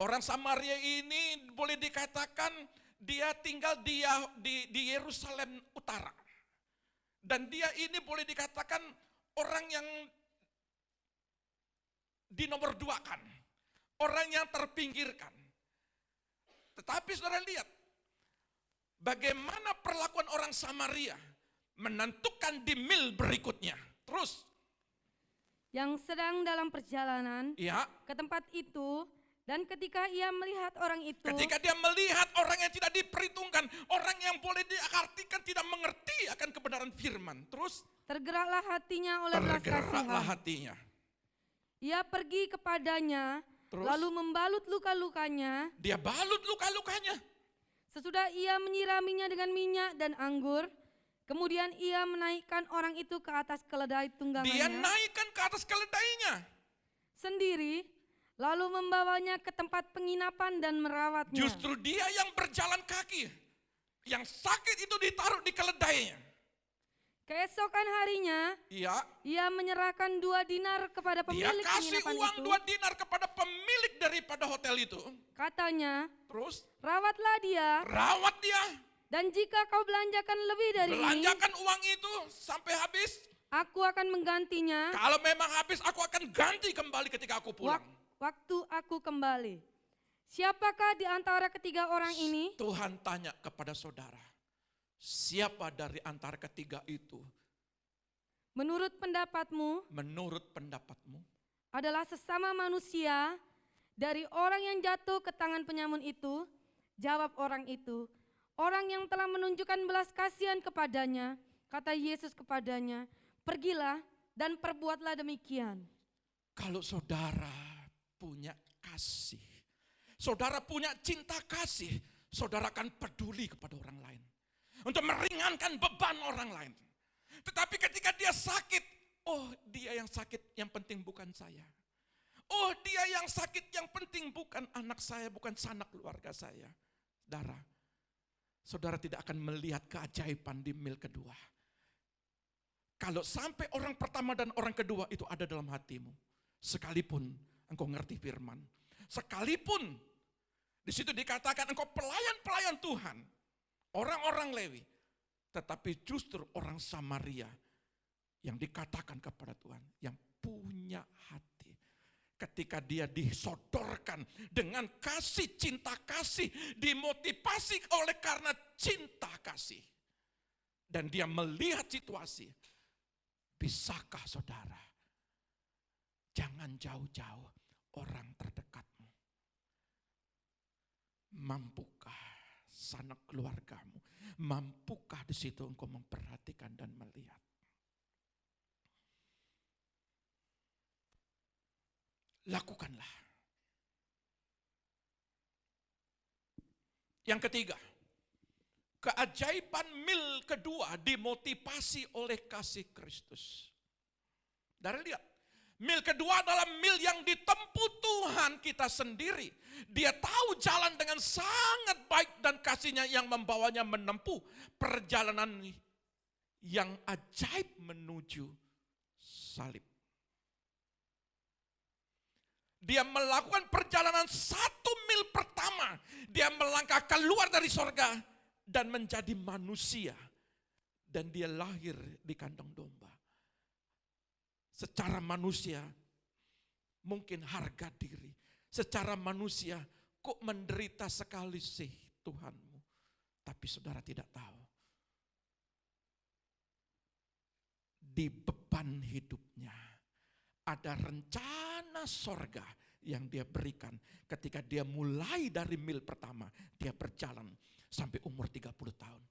Orang Samaria ini boleh dikatakan dia tinggal di Yerusalem Utara. Dan dia ini boleh dikatakan orang yang dinomor duakan. Orang yang terpinggirkan. Tetapi saudara lihat, bagaimana perlakuan orang Samaria menentukan di mil berikutnya. Terus, yang sedang dalam perjalanan ya, ke tempat itu, dan ketika ia melihat orang itu, ketika dia melihat orang yang tidak diperhitungkan, orang yang boleh diartikan tidak mengerti akan kebenaran firman. Terus, tergeraklah hatinya oleh belas tergeraklah kasihan. hatinya. Ia pergi kepadanya, Terus, lalu membalut luka-lukanya. dia balut luka-lukanya. Sesudah ia menyiraminya dengan minyak dan anggur, kemudian ia menaikkan orang itu ke atas keledai Dia tunggangannya naikkan ke atas keledainya. sendiri, lalu membawanya ke tempat penginapan dan merawatnya. Justru dia yang berjalan kaki. Yang sakit itu ditaruh di keledainya. Keesokan harinya, Iya, ia menyerahkan 2 dinar kepada dia pemilik kasih penginapan uang itu. 2 dinar kepada pemilik daripada hotel itu. Katanya, Terus, rawatlah dia, rawat dia. dan jika kau belanjakan lebih dari ini, Belanjakan uang itu sampai habis. aku akan menggantinya Kalau memang habis, aku akan ganti kembali ketika aku pulang. waktu aku kembali. Siapakah di antara ketiga orang ini? Tuhan tanya kepada saudara, siapa dari antara ketiga itu Menurut pendapatmu, menurut pendapatmu adalah sesama manusia dari orang yang jatuh ke tangan penyamun itu? Jawab orang itu, orang yang telah menunjukkan belas kasihan kepadanya. Kata Yesus kepadanya, pergilah dan perbuatlah demikian. Kalau saudara punya kasih, saudara punya cinta kasih, saudara akan peduli kepada orang lain. Untuk meringankan beban orang lain. Tetapi ketika dia sakit, oh dia yang sakit, yang penting bukan saya. Oh dia yang sakit, yang penting bukan anak saya, bukan sanak keluarga saya. Saudara tidak akan melihat keajaiban di mil kedua. Kalau sampai orang pertama dan orang kedua itu ada dalam hatimu, sekalipun engkau ngerti firman, sekalipun di situ dikatakan engkau pelayan-pelayan Tuhan, orang-orang Lewi, tetapi justru orang Samaria yang dikatakan kepada Tuhan, yang punya hati. Ketika dia disodorkan dengan kasih, cinta kasih, dimotivasi oleh karena cinta kasih. Dan dia melihat situasi, bisakah saudara, jangan jauh-jauh orang terdekatmu. Mampukah sanak keluargamu, mampukah di situ engkau memperhatikan dan melihat? Lakukanlah. Yang ketiga, keajaiban mil kedua dimotivasi oleh kasih Kristus. Dari lihat, mil kedua adalah mil yang ditempuh Tuhan kita sendiri. Dia tahu jalan dengan sangat baik dan kasihnya yang membawanya menempuh perjalanan yang ajaib menuju salib. Dia melakukan perjalanan 1 mil pertama. Dia melangkah keluar dari sorga dan menjadi manusia. Dan dia lahir di kandang domba. Secara manusia mungkin harga diri. Secara manusia kok menderita sekali sih Tuhanmu. Tapi saudara tidak tahu. Di beban hidupnya ada rencana sorga yang dia berikan ketika dia mulai dari mil pertama. Dia berjalan sampai umur 30 tahun.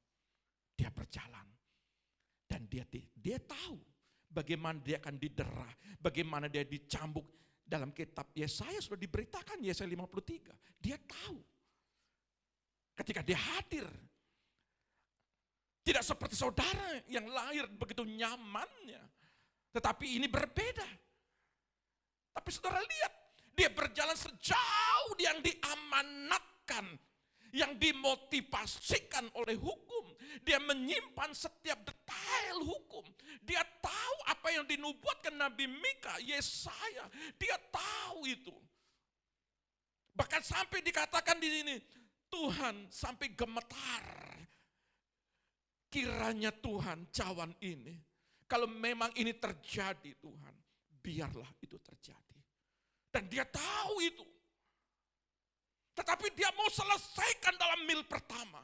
Dia berjalan. Dan dia tahu bagaimana dia akan didera, bagaimana dia dicambuk. Dalam kitab Yesaya sudah diberitakan, Yesaya 53. Dia tahu. Ketika dia hadir. Tidak seperti saudara yang lahir begitu nyamannya. Tetapi ini berbeda. Tapi saudara lihat, dia berjalan sejauh yang diamanatkan, yang dimotivasikan oleh hukum. Dia menyimpan setiap detail hukum. Dia tahu apa yang dinubuatkan Nabi Mika, Yesaya. Dia tahu itu. Bahkan sampai dikatakan di sini, Tuhan sampai gemetar. Kiranya Tuhan cawan ini, kalau memang ini terjadi Tuhan, biarlah itu terjadi. Dan dia tahu itu. Tetapi dia mau selesaikan dalam mil pertama.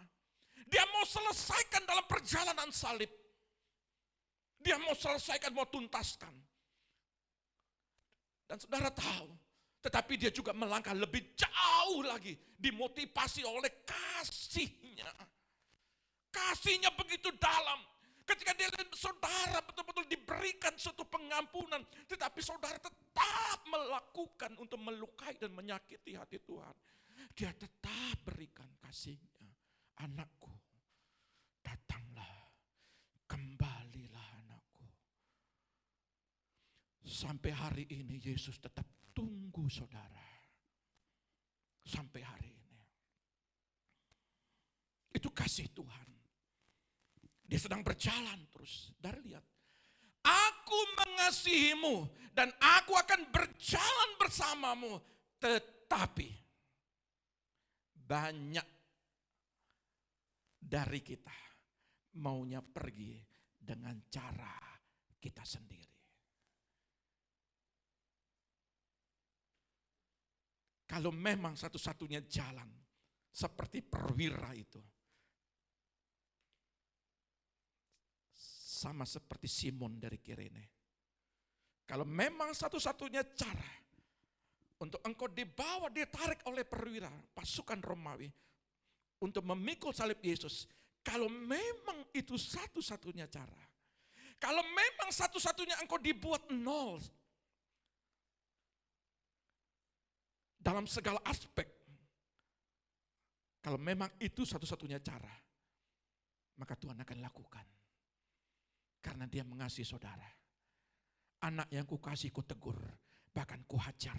Dia mau selesaikan dalam perjalanan salib. Dia mau selesaikan, mau tuntaskan. Dan saudara tahu, tetapi dia juga melangkah lebih jauh lagi. Dimotivasi oleh kasihnya. Kasihnya begitu dalam. Ketika dia lihat saudara betul-betul diberikan suatu pengampunan. Tetapi saudara tetap melakukan untuk melukai dan menyakiti hati Tuhan. Dia tetap berikan kasihnya. Anakku, datanglah, kembalilah anakku. Sampai hari ini Yesus tetap tunggu saudara. Sampai hari ini. Itu kasih Tuhan. Dia sedang berjalan terus. Dari lihat. Aku mengasihimu dan aku akan berjalan bersamamu. Tetapi banyak dari kita maunya pergi dengan cara kita sendiri. Kalau memang satu-satunya jalan seperti perwira itu, sama seperti Simon dari Kirene. Kalau memang satu-satunya cara untuk engkau dibawa, ditarik oleh perwira pasukan Romawi untuk memikul salib Yesus, kalau memang itu satu-satunya cara, kalau memang satu-satunya engkau dibuat nol dalam segala aspek, kalau memang itu satu-satunya cara, maka Tuhan akan lakukan. Karena Dia mengasihi saudara. Anak yang kukasih kutegur, bahkan kuhajar.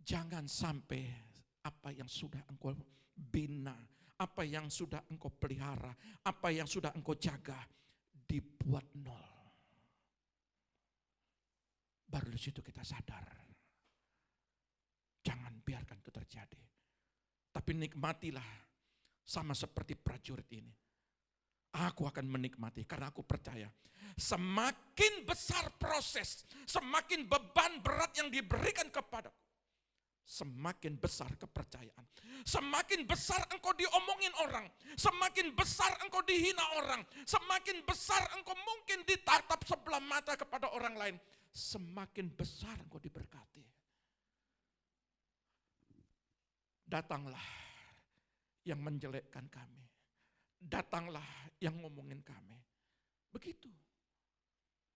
Jangan sampai apa yang sudah engkau bina, apa yang sudah engkau pelihara, apa yang sudah engkau jaga, dibuat nol. Baru di situ kita sadar. Jangan biarkan itu terjadi. Tapi nikmatilah sama seperti prajurit ini. Aku akan menikmati karena aku percaya. Semakin besar proses, semakin beban berat yang diberikan kepadaku, semakin besar kepercayaan. Semakin besar engkau diomongin orang, semakin besar engkau dihina orang, semakin besar engkau mungkin ditatap sebelah mata kepada orang lain, semakin besar engkau diberkati. Datanglah yang menjelekkan kami. Datanglah yang ngomongin kami. Begitu.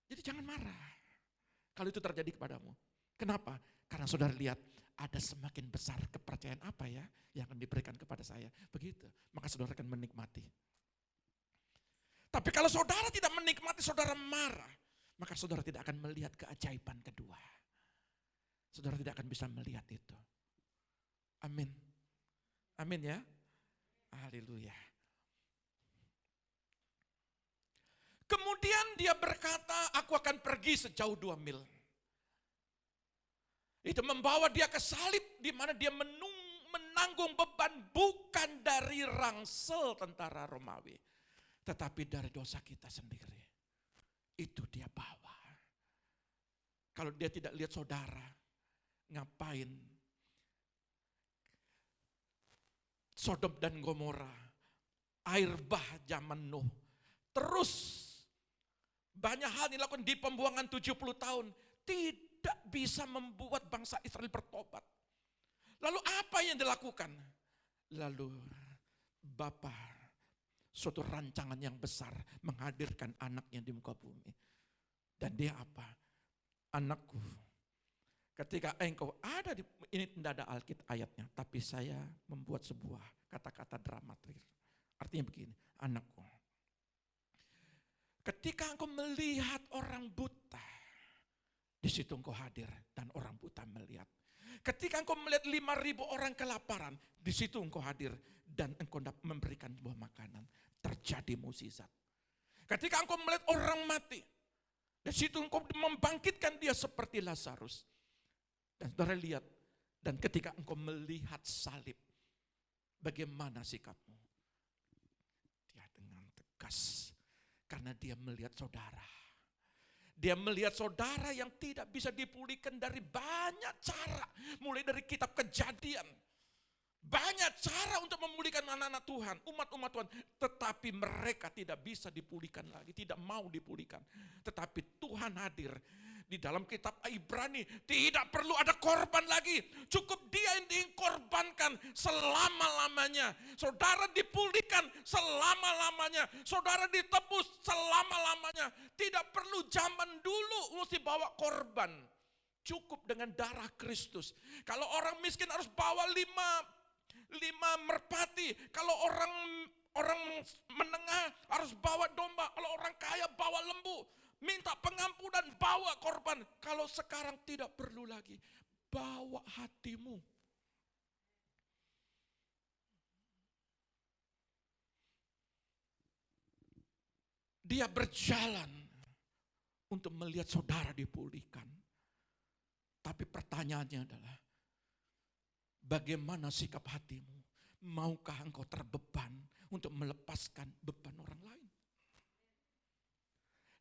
Jadi jangan marah kalau itu terjadi kepadamu. Kenapa? Karena saudara lihat ada semakin besar kepercayaan apa ya yang akan diberikan kepada saya. Begitu. Maka saudara akan menikmati. Tapi kalau saudara tidak menikmati, saudara marah, maka saudara tidak akan melihat keajaiban kedua. Saudara tidak akan bisa melihat itu. Amin. Amin ya. Haleluya. Kemudian dia berkata, aku akan pergi sejauh 2 mil. Itu membawa dia ke salib di mana dia menanggung beban bukan dari rangsel tentara Romawi, tetapi dari dosa kita sendiri. Itu dia bawa. Kalau dia tidak lihat saudara, ngapain Sodom dan Gomora, air bah zaman Nuh, terus banyak hal dilakukan di pembuangan 70 tahun, tidak bisa membuat bangsa Israel bertobat. Lalu apa yang dilakukan? Lalu Bapa suatu rancangan yang besar menghadirkan anaknya di muka bumi. Dan dia apa? Anakku, ketika engkau ada di, ini tidak ada Alkitab ayatnya, tapi saya membuat sebuah kata-kata dramatis. Artinya begini, anakku, ketika engkau melihat orang buta, di situ engkau hadir dan orang buta melihat. Ketika engkau melihat 5.000 orang kelaparan, di situ engkau hadir dan engkau memberikan buah makanan. Terjadi mukjizat. Ketika engkau melihat orang mati, di situ engkau membangkitkan dia seperti Lazarus. Dan saudara lihat, dan ketika engkau melihat salib, bagaimana sikapmu? Dia dengan tegas, karena dia melihat saudara. Dia melihat saudara yang tidak bisa dipulihkan dari banyak cara. Mulai dari kitab Kejadian. Banyak cara untuk memulihkan anak-anak Tuhan, umat-umat Tuhan. Tetapi mereka tidak bisa dipulihkan lagi, tidak mau dipulihkan. Tetapi Tuhan hadir. Di dalam kitab Ibrani tidak perlu ada korban lagi. Cukup dia yang dikorbankan selama-lamanya. Saudara dipulihkan selama-lamanya. Saudara ditebus selama-lamanya. Tidak perlu zaman dulu mesti bawa korban. Cukup dengan darah Kristus. Kalau orang miskin harus bawa 5 merpati. Kalau orang menengah harus bawa domba. Kalau orang kaya bawa lembu. Minta pengampunan, bawa korban. Kalau sekarang tidak perlu lagi, bawa hatimu. Dia berjalan untuk melihat saudara dipulihkan. Tapi pertanyaannya adalah, bagaimana sikap hatimu? Maukah engkau terbeban untuk melepaskan beban orang lain?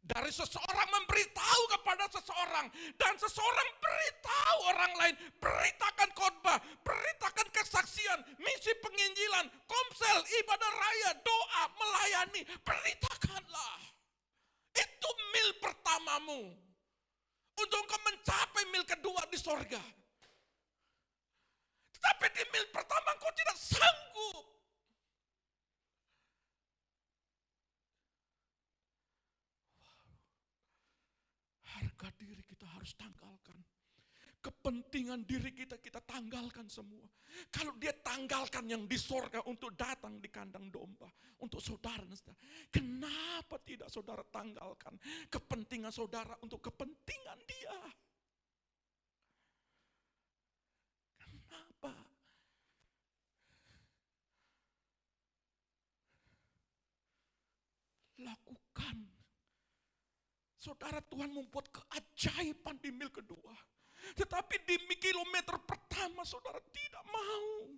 Dari seseorang memberitahu kepada seseorang, dan seseorang beritahu orang lain, beritakan khotbah, beritakan kesaksian, misi penginjilan, komsel, ibadah raya, doa, melayani, beritakanlah. Itu mil pertamamu. Untuk engkau mencapai mil kedua di sorga. Tetapi di mil pertama engkau tidak sanggup. Harga diri kita harus tanggalkan. Kepentingan diri kita tanggalkan semua. Kalau dia tanggalkan yang di sorga untuk datang di kandang domba. Untuk saudara, kenapa tidak saudara tanggalkan kepentingan saudara untuk kepentingan dia? Kenapa? Lakukan. Saudara, Tuhan membuat keajaiban di mil kedua. Tetapi di kilometer pertama saudara tidak mau.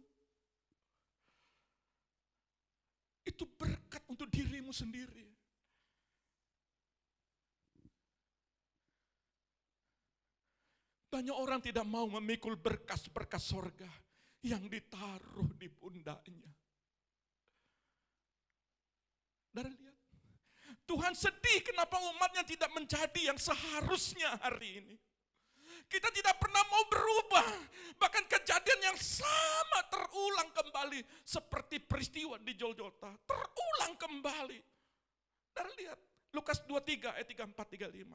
Itu berkat untuk dirimu sendiri. Banyak orang tidak mau memikul berkas-berkas sorga yang ditaruh di pundaknya. Saudara lihat, Tuhan sedih kenapa umatnya tidak menjadi yang seharusnya hari ini. Kita tidak pernah mau berubah. Bahkan kejadian yang sama terulang kembali. Seperti peristiwa di Golgota. Terulang kembali. Dan lihat Lukas 23 ayat 34, 35.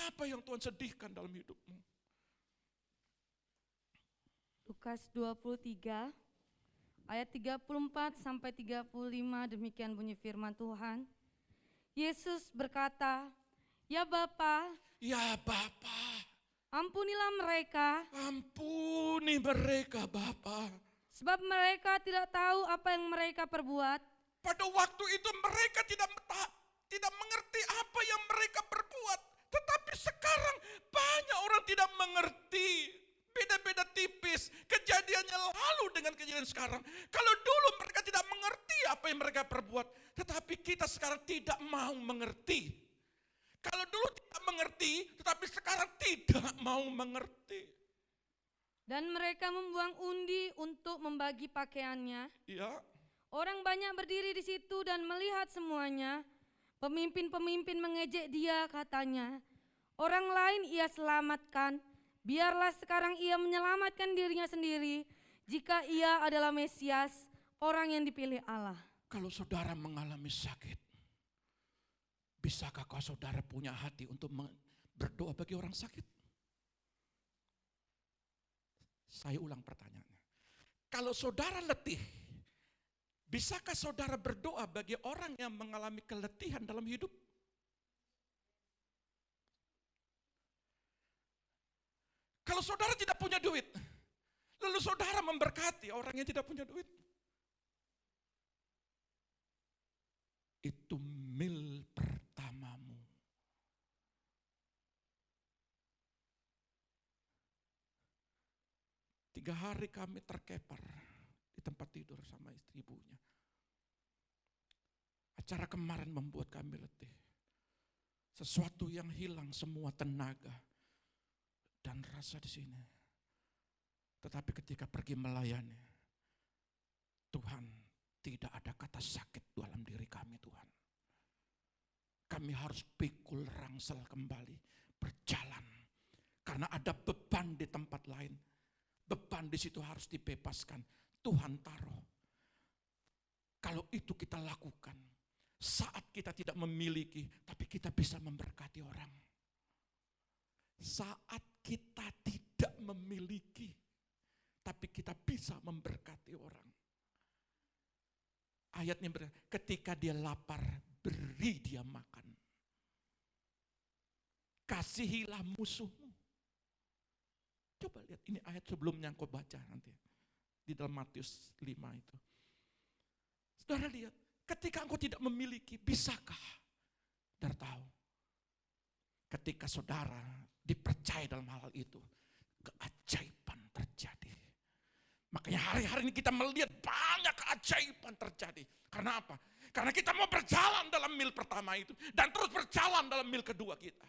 Apa yang Tuhan sedihkan dalam hidupmu? Lukas 23 ayat 34 sampai 35, demikian bunyi firman Tuhan. Yesus berkata, "Ya Bapa, Ya Bapa, ampunilah mereka, ampuni mereka Bapa. sebab mereka tidak tahu apa yang mereka perbuat." Pada waktu itu mereka tidak mengerti apa yang mereka perbuat. Tetapi sekarang banyak orang tidak mengerti. Beda-beda tipis kejadiannya lalu dengan kejadian sekarang. Kalau dulu mereka tidak mengerti apa yang mereka perbuat. Tetapi kita sekarang tidak mau mengerti. Kalau dulu tidak mengerti, tetapi sekarang tidak mau mengerti. Dan mereka membuang undi untuk membagi pakaiannya. Ya, Orang banyak berdiri di situ dan melihat semuanya. Pemimpin-pemimpin mengejek dia, katanya, "Orang lain ia selamatkan, biarlah sekarang ia menyelamatkan dirinya sendiri jika ia adalah Mesias, orang yang dipilih Allah." kalau saudara mengalami sakit, bisakah kau saudara punya hati untuk berdoa bagi orang sakit? Saya ulang pertanyaannya. Kalau saudara letih, bisakah saudara berdoa bagi orang yang mengalami keletihan dalam hidup? Kalau saudara tidak punya duit, lalu saudara memberkati orang yang tidak punya duit. Itu mil pertamamu. Tiga hari kami terkepar di tempat tidur sama istri ibunya. Acara kemarin membuat kami letih. Sesuatu yang hilang semua tenaga dan rasa di sini. Tetapi ketika pergi melayani, Tuhan, tidak ada kata sakit dalam diri kami, Tuhan. Kami harus pikul rangsel kembali, berjalan. Karena ada beban di tempat lain. Beban di situ harus dibebaskan. Tuhan taruh. Kalau itu kita lakukan, saat kita tidak memiliki, tapi kita bisa memberkati orang. Saat kita tidak memiliki, tapi kita bisa memberkati orang. Ayatnya ketika dia lapar, beri dia makan. Kasihilah musuhmu. Coba lihat ini ayat sebelumnya engkau baca nanti. Di dalam Matius 5 itu. Saudara lihat, ketika engkau tidak memiliki, bisakah? Saudara tahu. Ketika saudara dipercaya dalam hal itu, keajaiban terjadi. Makanya hari-hari ini kita melihat banyak keajaiban terjadi. Karena apa? Karena kita mau berjalan dalam mil pertama itu. Dan terus berjalan dalam mil kedua kita.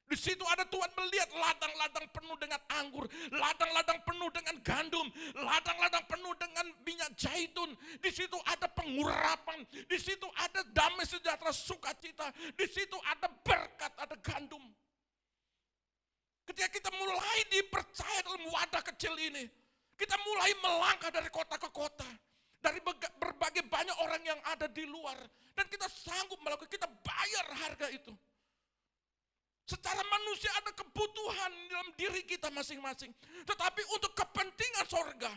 Di situ ada Tuhan melihat ladang-ladang penuh dengan anggur. Ladang-ladang penuh dengan gandum. Ladang-ladang penuh dengan minyak zaitun. Di situ ada pengurapan. Di situ ada damai sejahtera sukacita. Di situ ada berkat, ada gandum. Ketika kita mulai dipercaya dalam wadah kecil ini, kita mulai melangkah dari kota ke kota, dari berbagai banyak orang yang ada di luar, dan kita sanggup melakukan, kita bayar harga itu. Secara manusia ada kebutuhan dalam diri kita masing-masing, tetapi untuk kepentingan sorga,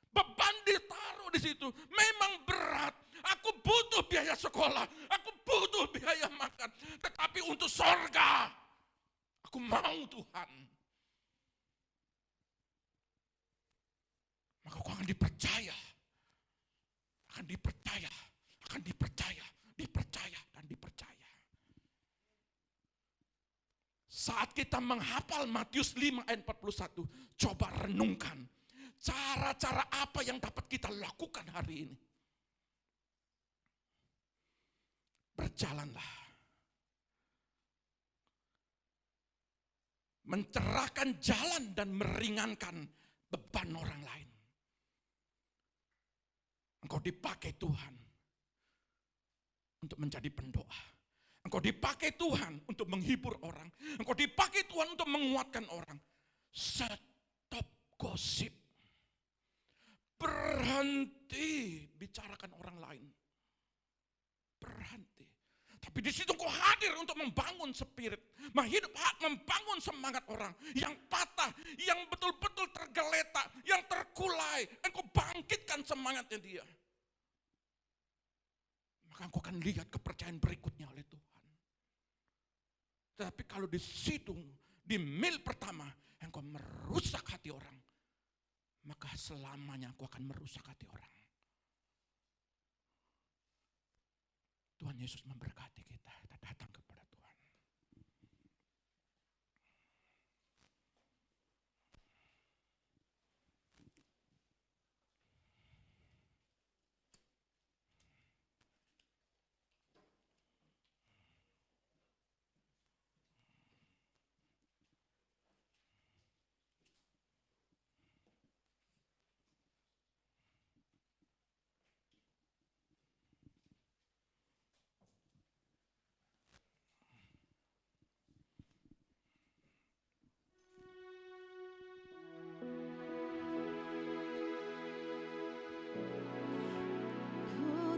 beban ditaruh di situ. Memang berat, aku butuh biaya sekolah, aku butuh biaya makan, tetapi untuk sorga, aku mau Tuhan. Maka kau akan dipercaya, akan dipercaya, akan dipercaya, dipercaya, dan dipercaya. Saat kita menghafal Matius 5 ayat 41, coba renungkan cara-cara apa yang dapat kita lakukan hari ini. Berjalanlah. Mencerahkan jalan dan meringankan beban orang lain. Engkau dipakai Tuhan untuk menjadi pendoa. Engkau dipakai Tuhan untuk menghibur orang. Engkau dipakai Tuhan untuk menguatkan orang. Stop gosip. Berhenti bicarakan orang lain. Berhenti. Tapi di situ engkau hadir untuk membangun spirit. Membangun semangat orang. Yang patah, yang betul-betul tergeletak, yang terkulai. Engkau bangkitkan semangatnya dia. Maka engkau akan lihat kepercayaan berikutnya oleh Tuhan. Tetapi kalau di situ, di mil pertama, engkau merusak hati orang, maka selamanya engkau akan merusak hati orang. Tuhan Yesus memberkati kita. Kita datang kepada Tuhan.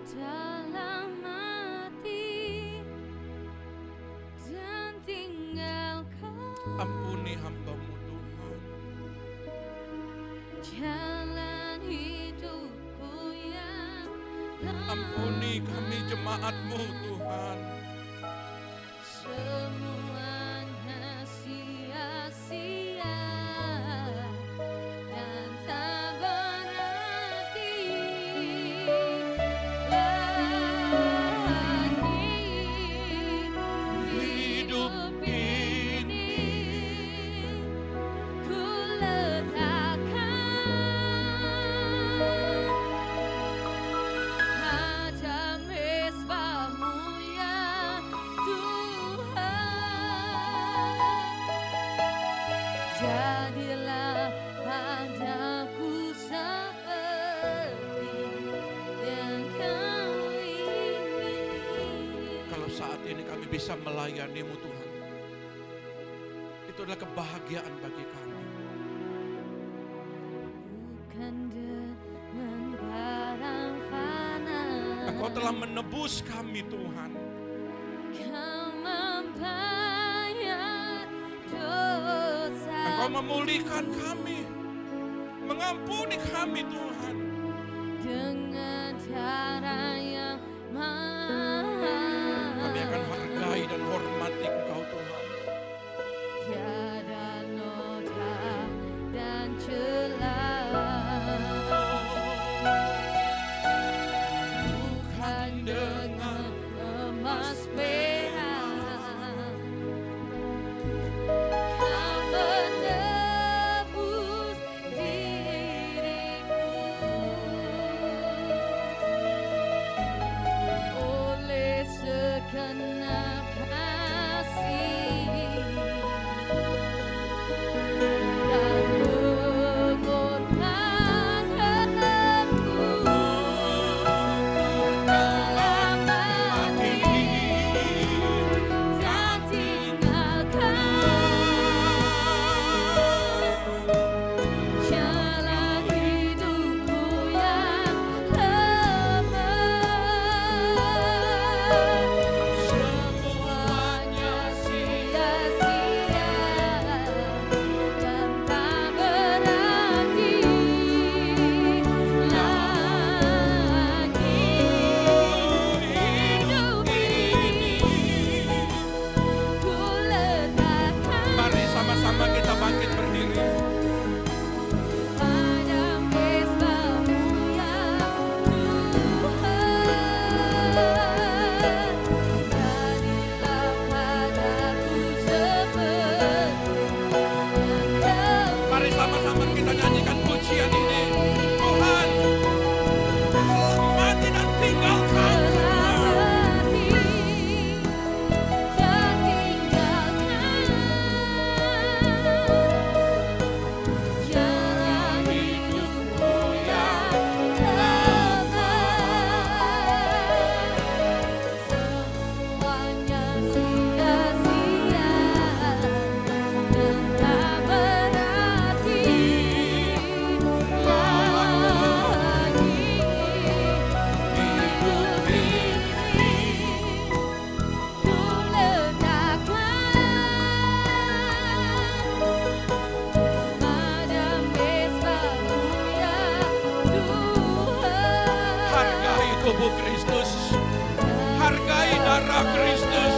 Dalam mati dan tinggalkan Ampuni hamba-Mu Tuhan. jalan hidupku yang Ampuni kami jemaat-Mu Tuhan. semuanya sia-sia dan tak berarti lagi hidup ini ku letakkan pada mezbah-Mu ya Tuhan. Jadilah padaku seperti yang Kau ingini. Kalau saat ini kami bisa melayani-Mu Tuhan, itu adalah kebahagiaan bagi kami. Bukan dengan barang fana, Engkau telah menebus kami Tuhan. Kau membayar dosa. Engkau memulihkan kami, mengampuni kami Tuhan. Dengan cara yang mahal. Kami akan hargai dan hormati Engkau Tuhan. Tiada noda dan celah, bukan dengan emas perak. Kau menebus diriku. tubuh Kristus. Hargai darah Kristus.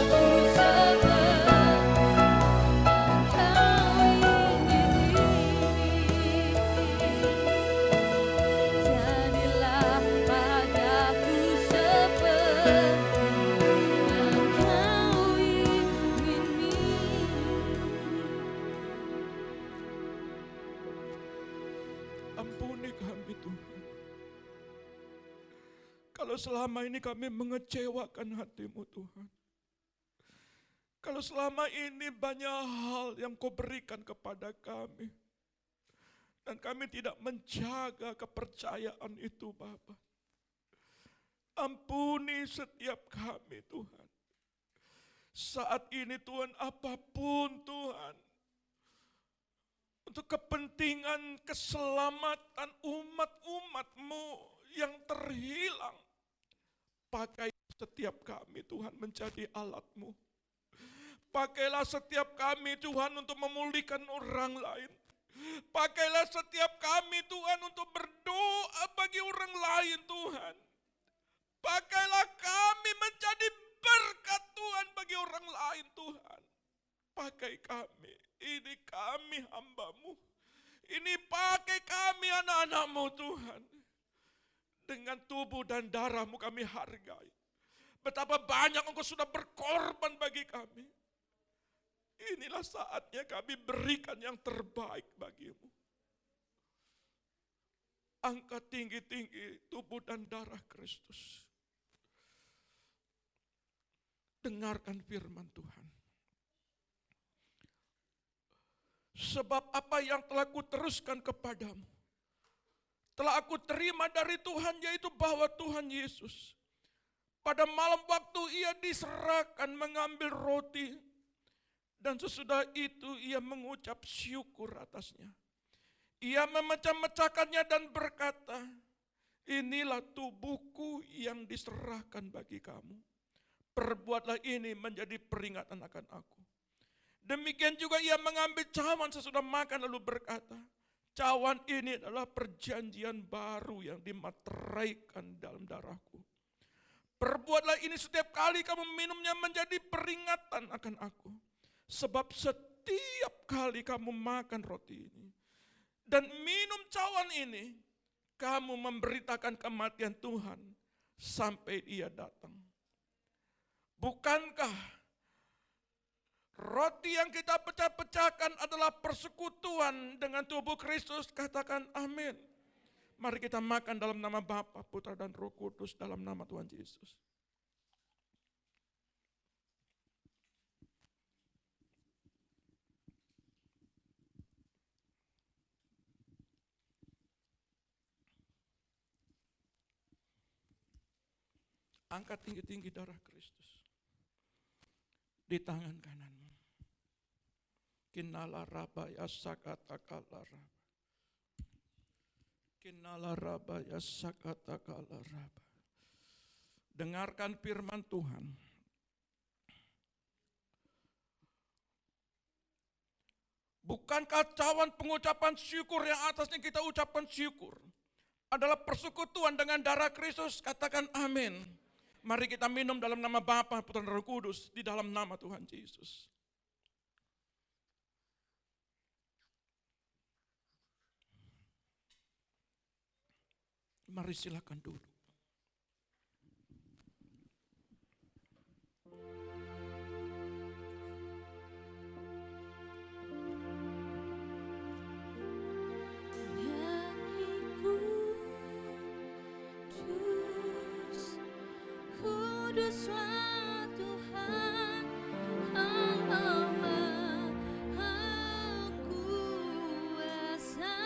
Ampuni kami Tuhan. Kalau selama ini kami mengecewakan hati-Mu Tuhan. Kalau selama ini banyak hal yang Kau berikan kepada kami. Dan kami tidak menjaga kepercayaan itu Bapa. Ampuni setiap kami Tuhan. Saat ini Tuhan, apapun Tuhan, untuk kepentingan keselamatan umat-umat-Mu yang terhilang, pakai setiap kami Tuhan menjadi alat-Mu. Pakailah setiap kami Tuhan untuk memulihkan orang lain. Pakailah setiap kami Tuhan untuk berdoa bagi orang lain Tuhan. Pakailah kami menjadi berkat Tuhan bagi orang lain Tuhan. Pakai kami, ini kami hamba-Mu. Ini pakai kami anak-anak-Mu Tuhan. Dengan tubuh dan darah-Mu kami hargai. Betapa banyak Engkau sudah berkorban bagi kami. Inilah saatnya kami berikan yang terbaik bagi-Mu. Angkat tinggi-tinggi tubuh dan darah Kristus. Dengarkan firman Tuhan. Sebab apa yang telah kuteruskan kepadamu, telah aku terima dari Tuhan, yaitu bahwa Tuhan Yesus pada malam waktu ia diserahkan mengambil roti, dan sesudah itu ia mengucap syukur atasnya. Ia memecah-mecahkannya dan berkata, inilah tubuhku yang diserahkan bagi kamu. Perbuatlah ini menjadi peringatan akan aku. Demikian juga ia mengambil cawan sesudah makan lalu berkata, cawan ini adalah perjanjian baru yang dimateraikan dalam darahku. Perbuatlah ini setiap kali kamu minumnya menjadi peringatan akan aku. Sebab setiap kali kamu makan roti ini dan minum cawan ini, kamu memberitakan kematian Tuhan sampai Dia datang. Bukankah roti yang kita pecah-pecahkan adalah persekutuan dengan tubuh Kristus? Katakan amin. Mari kita makan dalam nama Bapa, Putra dan Roh Kudus, dalam nama Tuhan Yesus. Angkat tinggi-tinggi darah Kristus di tangan kananmu. Kinala rabaya sakatakala raba. Kinala rabaya sakatakala raba. Dengarkan firman Tuhan. Bukankah cawan pengucapan syukur yang atasnya kita ucapkan syukur adalah persekutuan dengan darah Kristus? Katakan amin. Mari kita minum dalam nama Bapa, Putra dan Roh Kudus, di dalam nama Tuhan Yesus. Mari silakan duduk. Kuduslah Tuhan Allah Maha Kuasa.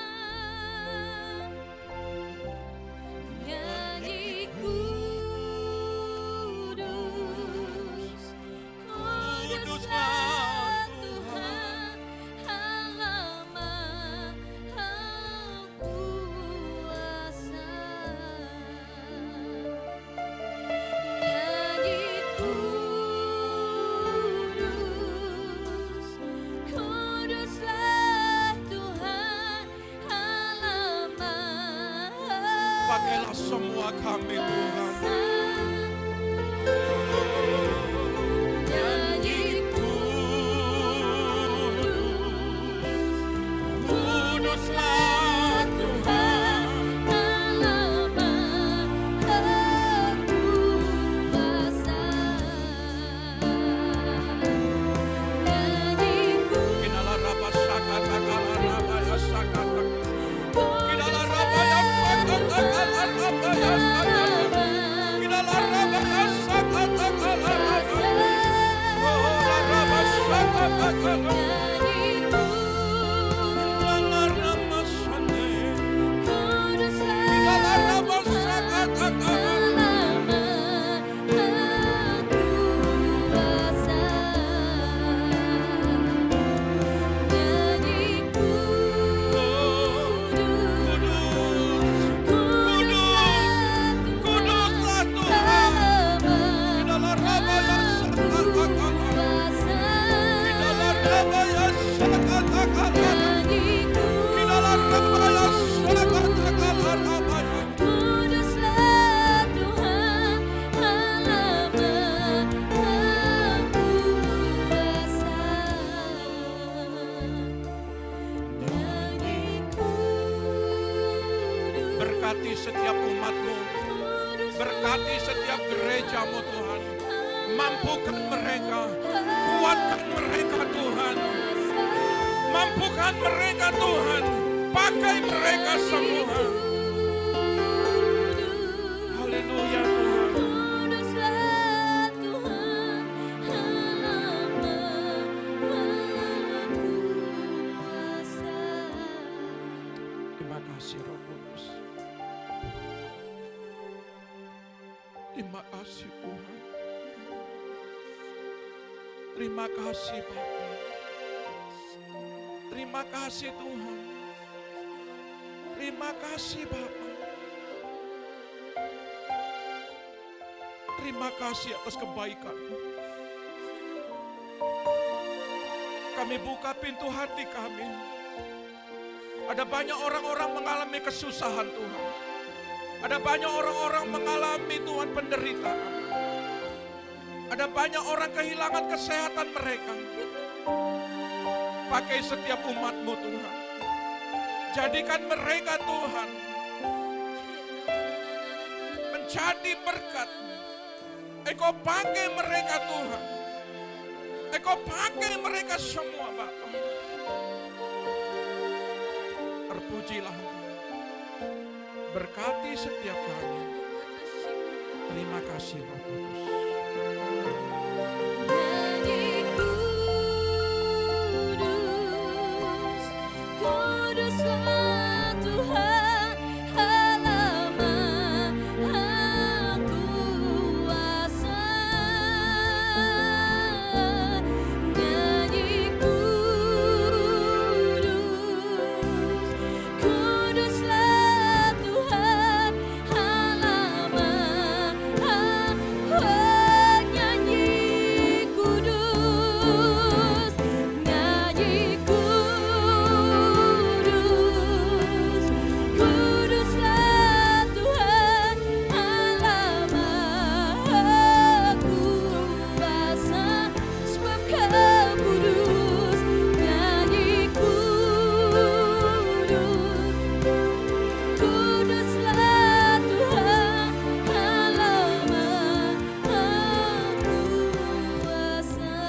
Nyanyi kudus, kuduslah Tuhan Allah Maha Kuasa. Pakailah semua kami Tuhan. setiap umat-Mu. Berkati setiap gereja-Mu Tuhan. Mampukan mereka, kuatkan mereka Tuhan. Mampukan mereka Tuhan, pakai mereka semua. Haleluya Tuhan. Terima kasih Roh Kudus. Terima kasih Tuhan. Terima kasih Bapa. Terima kasih Tuhan. Terima kasih Bapa. Terima kasih atas kebaikan-Mu. Kami buka pintu hati kami. Ada banyak orang-orang mengalami kesusahan Tuhan. Ada banyak orang-orang mengalami Tuhan penderitaan. Ada banyak orang kehilangan kesehatan mereka. Pakai setiap umat-Mu Tuhan. Jadikan mereka Tuhan menjadi berkat. Engkau pakai mereka Tuhan. Engkau pakai mereka semua Bapa. Terpujilah Engkau. Berkati setiap kami. Terima kasih Roh Kudus. Kuduslah Tuhan, halaman kuasa. Nyanyi kuduslah Tuhan, halaman nyanyi kudus, nyanyi kuduslah Tuhan, halaman kuasa, sebab Kau kudus, nyanyi kuduslah Tuhan, halaman kuasa.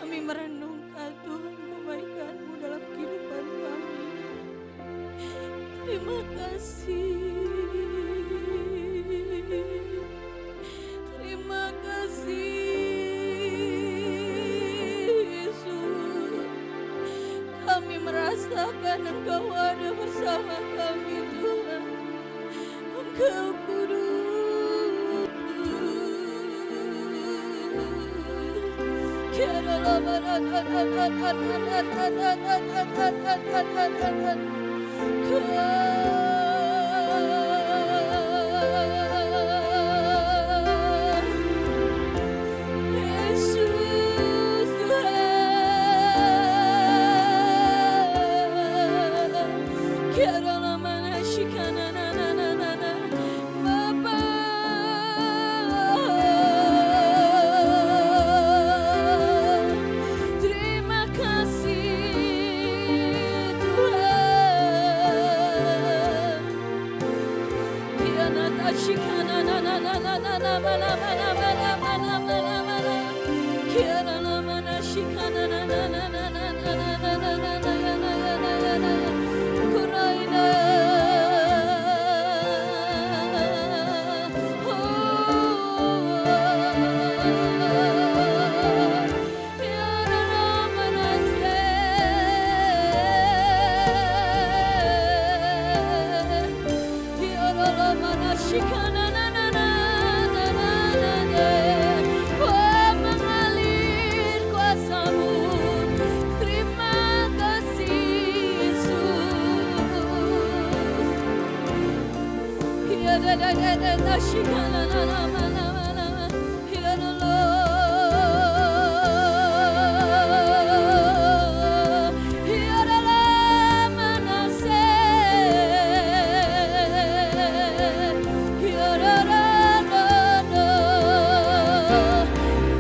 Kami merenungkan Tuhan kebaikan-Mu dalam kehidupan kami. Terima kasih. Terima kasih Yesus. Kami merasakan Engkau ada bersama kami Tuhan. Engkau kudus. Yesus Tuhan. Mengalir kuasa-Mu, terima kasih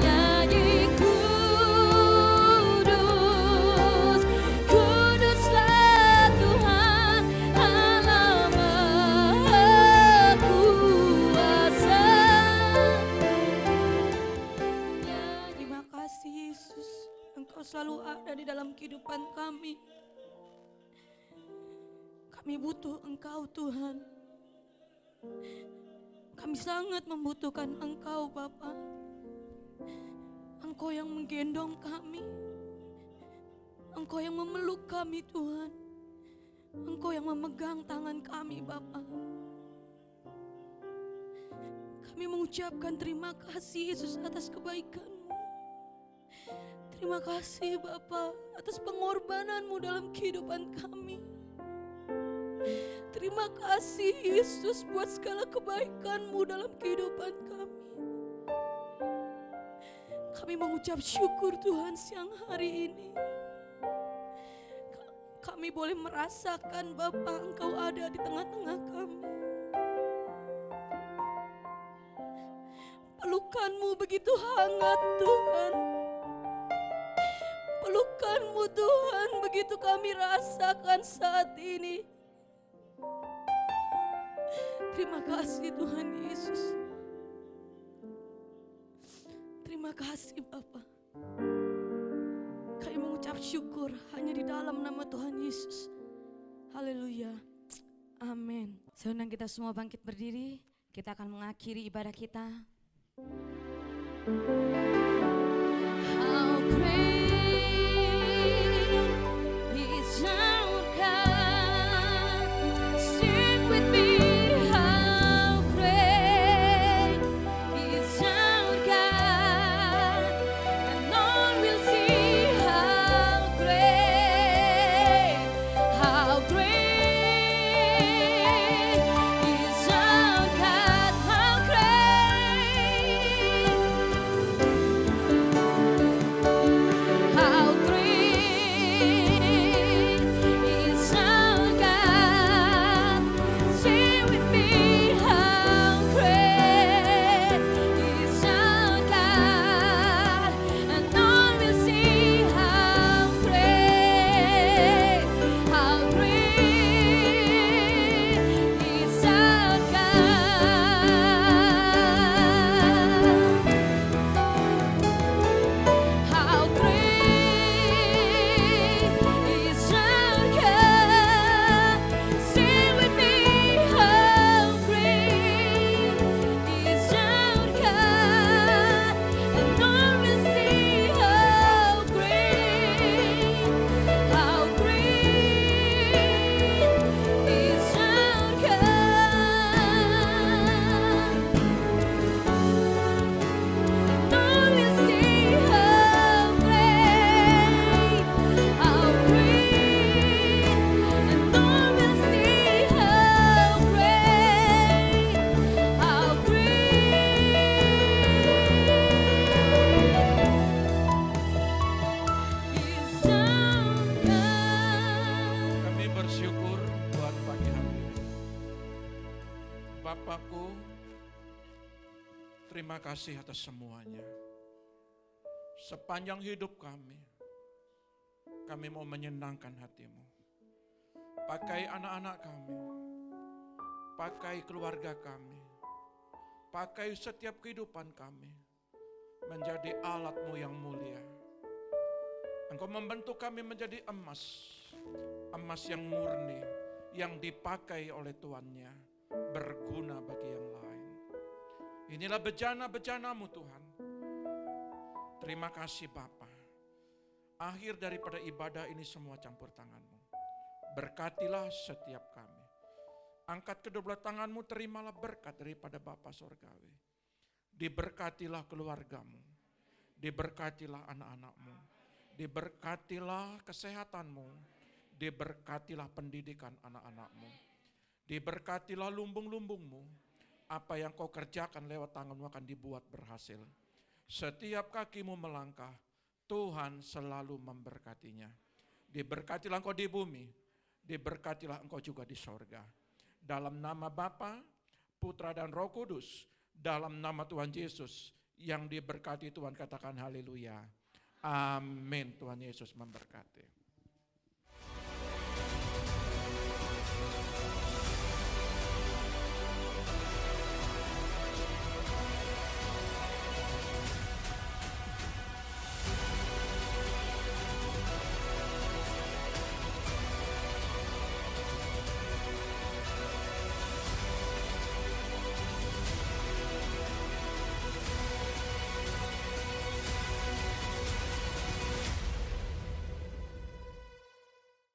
Nyanyi kudus, kuduslah Tuhan Allah Maha Kuasa. Terima kasih Yesus, Engkau selalu ada di dalam kehidupan kami. Kami butuh Engkau Tuhan. Kami sangat membutuhkan Engkau Bapa. Engkau yang menggendong kami. Engkau yang memeluk kami Tuhan. Engkau yang memegang tangan kami Bapa. Kami mengucapkan terima kasih Yesus atas kebaikan-Mu. Terima kasih Bapa atas pengorbanan-Mu dalam kehidupan kami. Terima kasih Yesus buat segala kebaikan-Mu dalam kehidupan kami. Kami mengucap syukur Tuhan siang hari ini. Kami boleh merasakan Bapa Engkau ada di tengah-tengah kami. Pelukan-Mu begitu hangat Tuhan. Pelukan-Mu Tuhan begitu kami rasakan saat ini. Terima kasih Tuhan Yesus. Terima kasih Bapa. Kami mengucap syukur hanya di dalam nama Tuhan Yesus. Haleluya. Amin. Sekarang kita semua bangkit berdiri. Kita akan mengakhiri ibadah kita. How great is our God. Sing with me. How great is our God. And all will see how great is our God. How great. How great is our God. Sing with me. How great is our God. And all will see how great is our God. How great is our God. Sing with me. How great is our God. And all will see how great is our Kami bersyukur buat pagi hari ini. Bapakku, terima kasih atas semuanya. Sepanjang hidup kami mau menyenangkan hati-Mu. Pakai anak-anak kami, pakai keluarga kami, Pakai setiap kehidupan kami menjadi alat-Mu yang mulia. Engkau membentuk kami menjadi emas. Emas yang murni, yang dipakai oleh tuannya, berguna bagi yang lain. Inilah bejana-bejana-Mu Tuhan. Terima kasih Bapa. Akhir daripada ibadah ini semua campur tangan-Mu. Berkatilah setiap kami. Angkat kedua belah tangan-Mu, terimalah berkat daripada Bapa Sorgawi. Diberkatilah keluarga-Mu. Diberkatilah anak-anak-Mu. Diberkatilah kesehatan-Mu. Diberkatilah pendidikan anak-anak-Mu. Diberkatilah lumbung-lumbung-Mu. Apa yang Kau kerjakan lewat tangan-Mu akan dibuat berhasil. Setiap kaki-Mu melangkah, Tuhan selalu memberkatinya. Diberkatilah Engkau di bumi. Diberkatilah Engkau juga di sorga. Dalam nama Bapa, Putra dan Roh Kudus, dalam nama Tuhan Yesus, yang diberkati Tuhan katakan haleluya. Amin. Tuhan Yesus memberkati.